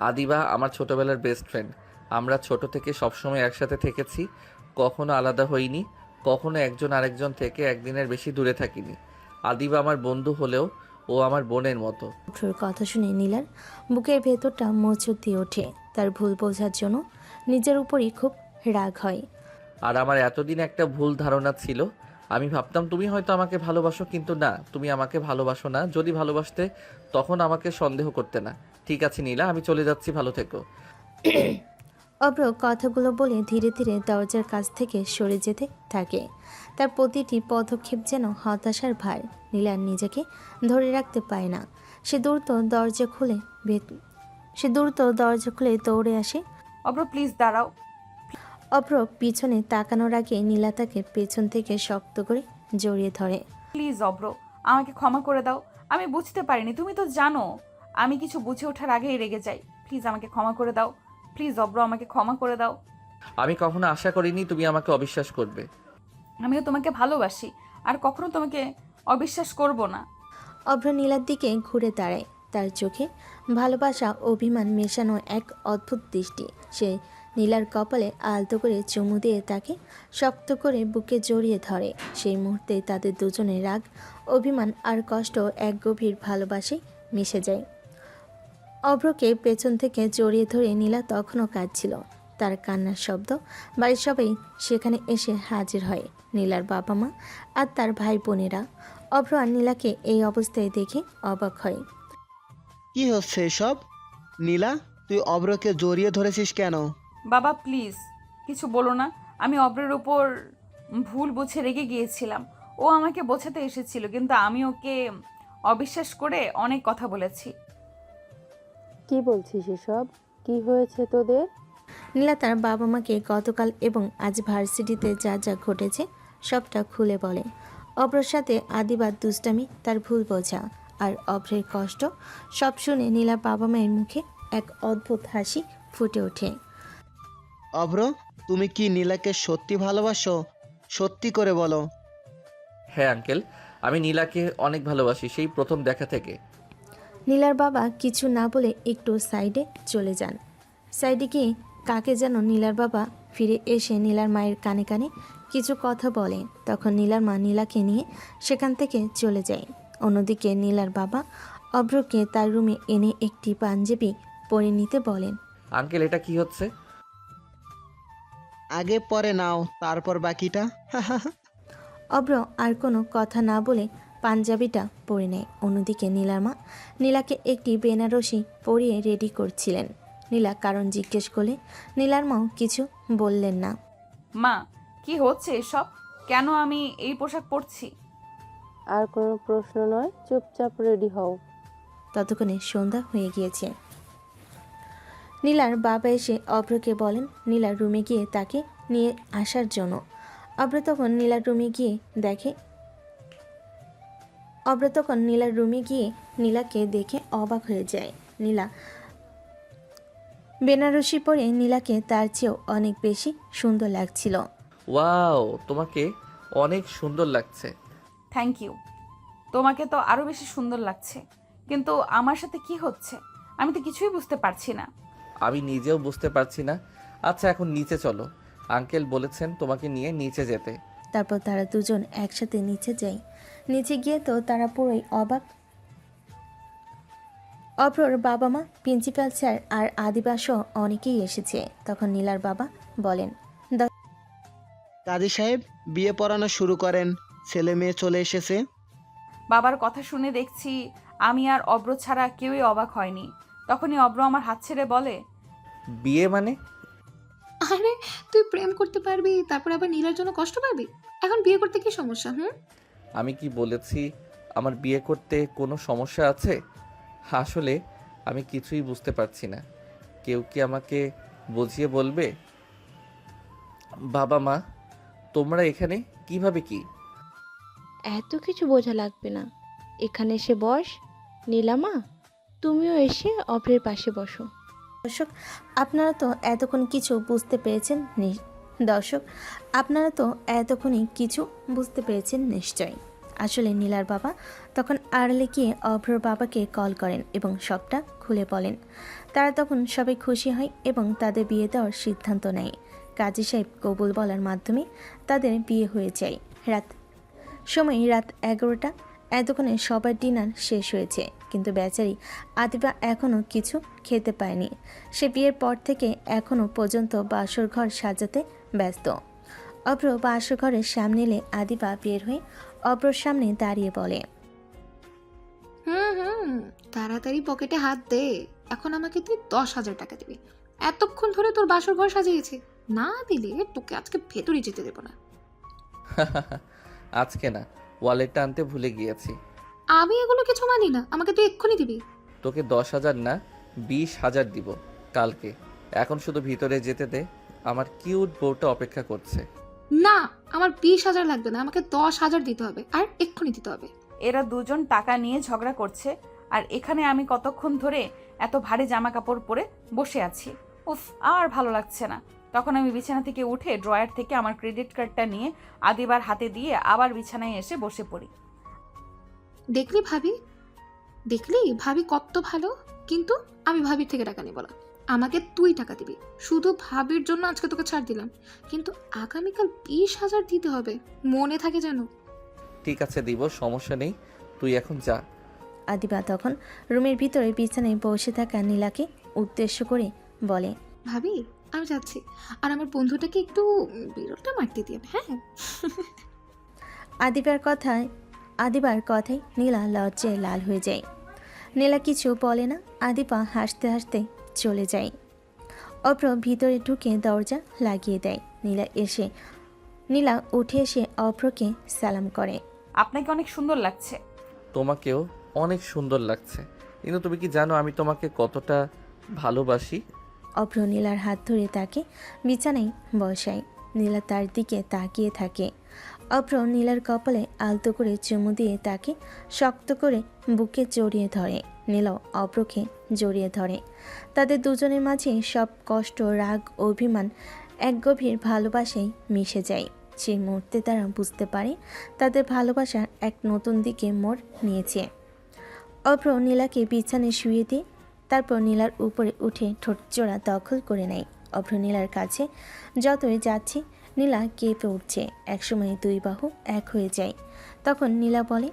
আদিবা আমার ছোটবেলার বেস্ট ফ্রেন্ড। আমরা ছোট থেকে সবসময় একসাথে থেকেছি, কখনো আলাদা হইনি, কখনো একজন আরেকজন থেকে একদিনের বেশি দূরে থাকিনি। আদিবা আমার বন্ধু হলেও ও আমার বোনের মতো। অভ্রর কথা শুনে নীলার বুকের ভেতরটা মোচড় দিয়ে ওঠে। তার ভুল বোঝার জন্য নিজের উপরই খুব রাগ হয়। আর আমার এতদিন একটা ভুল ধারণা ছিল আমি ভাবতাম তুমি হয়তো আমাকে ভালোবাসো, কিন্তু না, তুমি আমাকে ভালোবাসো না। যদি ভালোবাসতে তখন আমাকে সন্দেহ করতে না। ঠিক আছে নীলা, আমি চলে যাচ্ছি, ভালো থেকো। অভ্র কথাগুলো বলে ধীরে ধীরে দরজার কাছ থেকে সরে যেতে থাকে। তার প্রতিটি পদক্ষেপ যেন হতাশার ভার। নীলা নিজেকে ধরে রাখতে পারে না। সে দ্রুত দরজা খুলে দৌড়ে আসে। অব্র প্লিজ দাঁড়াও। অভ্র পিছনে তাকানোর আগে নীলা তাকে পেছন থেকে শক্ত করে জড়িয়ে ধরে। প্লিজ অব্র, আমাকে ক্ষমা করে দাও। আমি বুঝতে পারিনি, তুমি তো জানো আমি কিছু বুঝে ওঠার আগেই রেগে যাই। প্লিজ আমাকে ক্ষমা করে দাও। প্লিজ অব্র, আমাকে ক্ষমা করে দাও। আমি কখনো আশা করিনি তুমি আমাকে অবিশ্বাস করবে। আমিও তোমাকে ভালোবাসি, আর কখনো তোমাকে অবিশ্বাস করব না। অভ্র নীলার দিকে ঘুরে দাঁড়ায়। তার চোখে ভালোবাসা অভিমান মেশানো এক অদ্ভুত দৃষ্টি। সে নীলার কপালে আলতো করে চুমু দিয়ে তাকে শক্ত করে বুকে জড়িয়ে ধরে। সেই মুহূর্তে তাদের দুজনের রাগ, অভিমান আর কষ্ট এক গভীর ভালোবাসায় মিশে যায়। অভ্রকে পেছন থেকে জড়িয়ে ধরে নীলা তখনও কাঁদছিল। তার কান্নার শব্দ বাড়ির সবাই সেখানে এসে হাজির হয়। নীলার বাবা মা আর তার ভাই বোনেরা। অভ্র আর নীলাকে এই অবস্থায় দেখে অবাক হয়। কি হচ্ছে এসব? নীলা, তুই অব্রকে জড়িয়ে ধরেছিস কেন? বাবা প্লিজ কিছু বলো না। আমি অব্রের উপর ভুল বুঝে রেগে গিয়েছিলাম। ও আমাকে বোঝাতে এসেছিল, কিন্তু আমি ওকে অবিশ্বাস করে অনেক কথা বলেছি। কি বলছিস এসব? কি হয়েছে তোদের? নীলা তার বাবা মাকে গতকাল এবং আজ ভার্সিটিতে যা যা ঘটেছে সবটা খুলে বলে। অভ্রর সাথে আদিবার দুষ্টামি, তার ভুল বোঝা আর অভ্রের কষ্ট সব শুনে নীলার বাবা মায়ের মুখে এক অদ্ভুত হাসি ফুটে ওঠে। অব্র, তুমি কি নীলাকে সত্যি ভালোবাসো? সত্যি করে বলো। হ্যাঁ আঙ্কেল, আমি নীলাকে অনেক ভালোবাসি, সেই প্রথম দেখা থেকে। নীলার বাবা কিছু না বলে একটু সাইডে চলে যান। সাইডে গিয়ে কাকে যেন নীলার বাবা ফিরে এসে নীলার মায়ের কানে কানে কিছু কথা বলে। তখন নীলার মা নীলাকে নিয়ে সেখান থেকে চলে যায়। অন্যদিকে নীলার বাবা অভ্রকে তার রুমে এনে একটি পাঞ্জাবি পরে নিতে বলেন। আঙ্কেল, এটা কি হচ্ছে? আগে পরে নাও, তারপর বাকিটা। অভ্র আর কোনো কথা না বলে পাঞ্জাবিটা পরে নেয়। অন্যদিকে নীলার মা নীলাকে একটি বেনারসি পরিয়ে রেডি করছিলেন। নীলা কারণ জিজ্ঞেস করলে নীলার মাও কিছু বললেন না। মা, কি হচ্ছে এসব? কেন আমি এই পোশাক পরছি? আর কোনো প্রশ্ন নয়, চুপচাপ রেডি হও। ততক্ষণে সন্ধ্যা হয়ে গিয়েছে। নীলার বাবা এসে অভ্রকে বলেন নীলার রুমে গিয়ে তাকে নিয়ে আসার জন্য। অভ্র তখন নীলার রুমে গিয়ে নীলাকে দেখে অবাক হয়ে যায়। নীলা বেনারসি পরে নীলাকে তার চেয়েও অনেক বেশি সুন্দর লাগছিল। ওয়াও, তোমাকে অনেক সুন্দর লাগছে। Thank you. তোমাকে তো আরও বেশি সুন্দর লাগছে। কিন্তু আমার সাথে কি হচ্ছে আমি তো কিছুই বুঝতে পারছি না। আমি নিজেও বুঝতে পারছি না। আচ্ছা, এখন নিচে চলো, আঙ্কেল বলেছেন তোমাকে নিয়ে নিচে যেতে। তারপর তারা দুজন একসাথে নিচে যায়। নিচে গিয়ে তো তারা পুরোই অবাক। অভ্রর বাবা মা, প্রিন্সিপাল স্যার আর আদিবাসও অনেকেই এসেছে। তখন নীলার বাবা বলেন, কাজী সাহেব, বিয়ে পড়ানো শুরু করেন, ছেলে মেয়ে চলে এসেছে। বাবার কথা শুনে দেখছি আমি আর অব্র ছাড়া কেউই অবাক হয়নি। তখনই অব্র আমার হাত ছেড়ে বলে, বিয়ে মানে? আরে তুই প্রেম করতে পারবি, তারপর আবার নীলার জন্য কষ্ট পাবি? এখন বিয়ে করতে কি সমস্যা? আমি কি বলেছি আমার বিয়ে করতে কোনো সমস্যা আছে? আসলে আমি কিছুই বুঝতে পারছি না। কেউ কি আমাকে বুঝিয়ে বলবে? বাবা মা, তোমরা এখানে কিভাবে কি? এত কিছু বোঝা লাগবে না, এখানে এসে বস। নীলামা, তুমিও এসে অভ্রের পাশে বসো। দর্শক আপনারা তো এতক্ষণ কিছু বুঝতে পেরেছেন নিশ্চয়। আসলে নীলার বাবা তখন আড়ালে গিয়ে অভ্রর বাবাকে কল করেন এবং সবটা খুলে বলেন। তারা তখন সবাই খুশি হয় এবং তাদের বিয়ে দেওয়ার সিদ্ধান্ত নেয়। কাজী সাহেব কবুল বলার মাধ্যমে তাদের বিয়ে হয়ে যায়। রাত 11টা। এতক্ষণে সবার ডিনার শেষ হয়েছে, কিন্তু বেচারি আদিবা এখনও কিছু খেতে পায়নি। সে বিয়ের পর থেকে এখনও পর্যন্ত বাসর ঘর সাজাতে ব্যস্ত। অভ্র বাসঘরের সামনে এলে আদিবা বের হয়ে অভ্রর সামনে দাঁড়িয়ে বলে, হুম, তাড়াতাড়ি পকেটে হাত দে। এখন আমাকে তুই 10,000 টাকা দিবি। এতক্ষণ ধরে তোর বাসর ঘর সাজিয়েছি, না দিলে তোকে আজকে ভেতরে যেতে দেবো না। আজকে না, ওয়ালেটটা আনতে ভুলে গিয়েছি। আমি এগুলো কিছু মানি না, আমাকে তুই এক্ষুনি দিবি। তোকে 10,000 না 20,000 দিব কালকে। এখন শুধু ভিতরে যেতে দে, আমার কিউট বউটা অপেক্ষা করছে। না, আমার 20,000 লাগবে না, আমাকে 10,000 দিতে হবে, আর এক্ষুনি দিতে হবে। এরা দুজন টাকা নিয়ে ঝগড়া করছে আর এখানে আমি কতক্ষণ ধরে এত ভারী জামা কাপড় পরে বসে আছি। উফ, আর ভালো লাগছে না। তখন আমি বিছানা থেকে উঠে ড্রয়ার থেকে আমার ক্রেডিট কার্ডটা নিয়ে আদিবার হাতে দিয়ে আবার বিছানায় এসে বসে পড়ি। দেখলি ভাবি কত ভালো। কিন্তু আমি ভাবির থেকে টাকা নিব না, আমাকে তুই টাকা দিবি। শুধু ভাবির জন্য আজকে তোকে ছাড় দিলাম, কিন্তু আগামীকাল 20,000 দিতে হবে, মনে থাকে যেন। ঠিক আছে দিব, সমস্যা নেই, তুই এখন যা। আদিবা তখন রুমের ভিতরে বিছানায় বসে থাকা নীলাকে উদ্দেশ্য করে বলে, ভাবি আমি যাচ্ছি, আর আমার বন্ধুটাকে একটু বিরলটা মারতে দিন, হ্যাঁ? আদিবার কথায় নীলা লজ্জায় লাল হয়ে যায়। নীলা কিছু বলে না, আদিবা হাসতে হাসতে চলে যায়। অভ্র ভিতরে ঢুকে দরজা লাগিয়ে দেয়। নীলা উঠে এসে অভ্রকে সালাম করে। আপনাকে অনেক সুন্দর লাগছে। তোমাকেও অনেক সুন্দর লাগছে, কিন্তু তুমি কি জানো আমি তোমাকে কতটা ভালোবাসি? অভ্র নীলার হাত ধরে তাকে বিছানায় বসায়। নীলা তার দিকে তাকিয়ে থাকে। অভ্র নীলার কপালে আলতো করে চুমু দিয়ে তাকে শক্ত করে বুকে জড়িয়ে ধরে। নীলাও অভ্রকে জড়িয়ে ধরে। তাদের দুজনের মাঝে সব কষ্ট, রাগ, অভিমান এক গভীর ভালোবাসায় মিশে যায়। সেই মুহূর্তে তারা বুঝতে পারে তাদের ভালোবাসা এক নতুন দিকে মোড় নিয়েছে। অভ্র নীলাকে বিছানায় শুয়ে দিয়ে তারপর নীলার উপরে উঠে ঠোঁটজোড়া দখল করে নেয়। অভ্র নীলার কাছে যতই যাচ্ছে নীলা কেঁপে উঠছে। একসময় দুই বাহু এক হয়ে যায়। তখন নীলা বলে,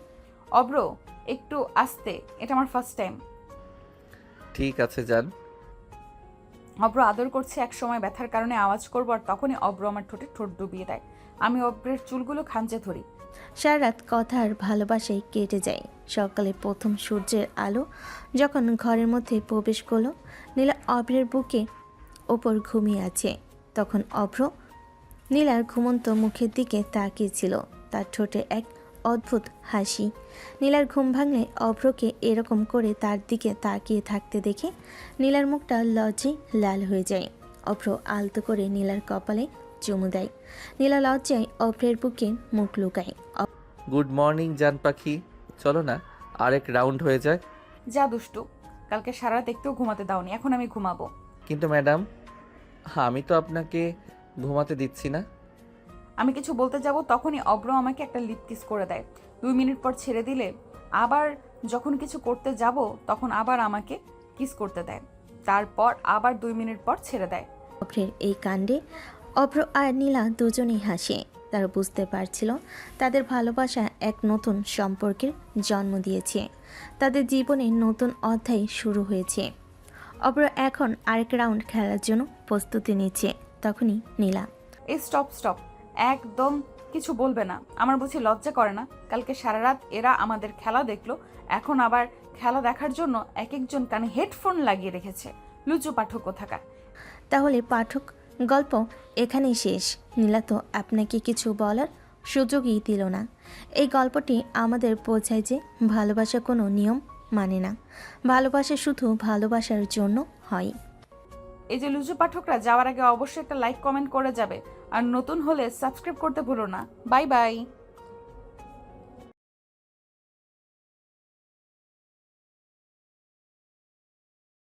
অব্র, একটু আস্তে, এটা আমার ফার্স্ট টাইম। ঠিক আছে যান। অব্র আদর করছে, এক সময় ব্যথার কারণে আওয়াজ করবো আর তখনই অব্র আমার ঠোঁটে ঠোঁট ডুবিয়ে দেয়। আমি অব্রের চুলগুলো খামচে ধরি। সারা রাত কথা আর ভালোবাসায় কেটে যায়। সকালে প্রথম সূর্যের আলো যখন ঘরের মধ্যে প্রবেশ করলো, নীলা অভ্রের বুকে ওপর ঘুমিয়ে আছে। তখন অভ্র নীলার ঘুমন্ত মুখের দিকে তাকিয়েছিল। তার ঠোঁটে এক অদ্ভুত হাসি। নীলার ঘুম ভাঙলে অভ্রকে এরকম করে তার দিকে তাকিয়ে থাকতে দেখে নীলার মুখটা লজ্জায় লাল হয়ে যায়। অভ্র আলতো করে নীলার কপালে চুমু দেয়। নীলা লজ্জায় অভ্রের বুকে মুখ লুকায়। গুড মর্নিং জান পাখি, চলো না আরেক রাউন্ড হয়ে যায়। যা দুষ্টু, কালকে সারা রাত একটু ঘুমাতে দাওনি, এখন আমি ঘুমাবো। কিন্তু ম্যাডাম, আমি তো আপনাকে ঘুমাতে দিচ্ছি না। আমি কিছু বলতে যাব তখনই অব্র আমাকে একটা লিপ কিস করে দেয়। 2 মিনিট পর ছেড়ে দিলে আবার যখন কিছু করতে যাব তখন আবার আমাকে কিস করতে দেয়। তারপর আবার 2 মিনিট পর ছেড়ে দেয়। অভ্রের এই কাণ্ডে অভ্র আর নীলা দুজনেই হাসে। তারা বুঝতে পারছিল তাদের ভালোবাসা এক নতুন সম্পর্কের জন্ম দিয়েছে। তাদের জীবনে নতুন অধ্যায় শুরু হয়েছে। অভ্র এখন আরেক রাউন্ড খেলার জন্য প্রস্তুতি নিচ্ছে। তখনই নীলা, এই স্টপ, একদম কিছু বলবে না। আমার বুঝি লজ্জা করে না? কালকে সারা রাত এরা আমাদের খেলা দেখলো, এখন আবার খেলা দেখার জন্য এক একজন কানে হেডফোন লাগিয়ে রেখেছে। লুচু পাঠক কোথাকার। তাহলে পাঠক গল্প এখানেই শেষ। নীলা তো আপনাকে কিছু বলার সুযোগই দিল না। এই গল্পটি আমাদের বোঝায় যে ভালোবাসা কোনো নিয়ম মানে না। ভালোবাসা শুধু ভালোবাসার জন্য হয়। এই যে লুচু পাঠকরা, যাওয়ার আগে অবশ্যই একটা লাইক কমেন্ট করে যাবে, আর নতুন হলে সাবস্ক্রাইব করতে ভুলো না। Bye bye.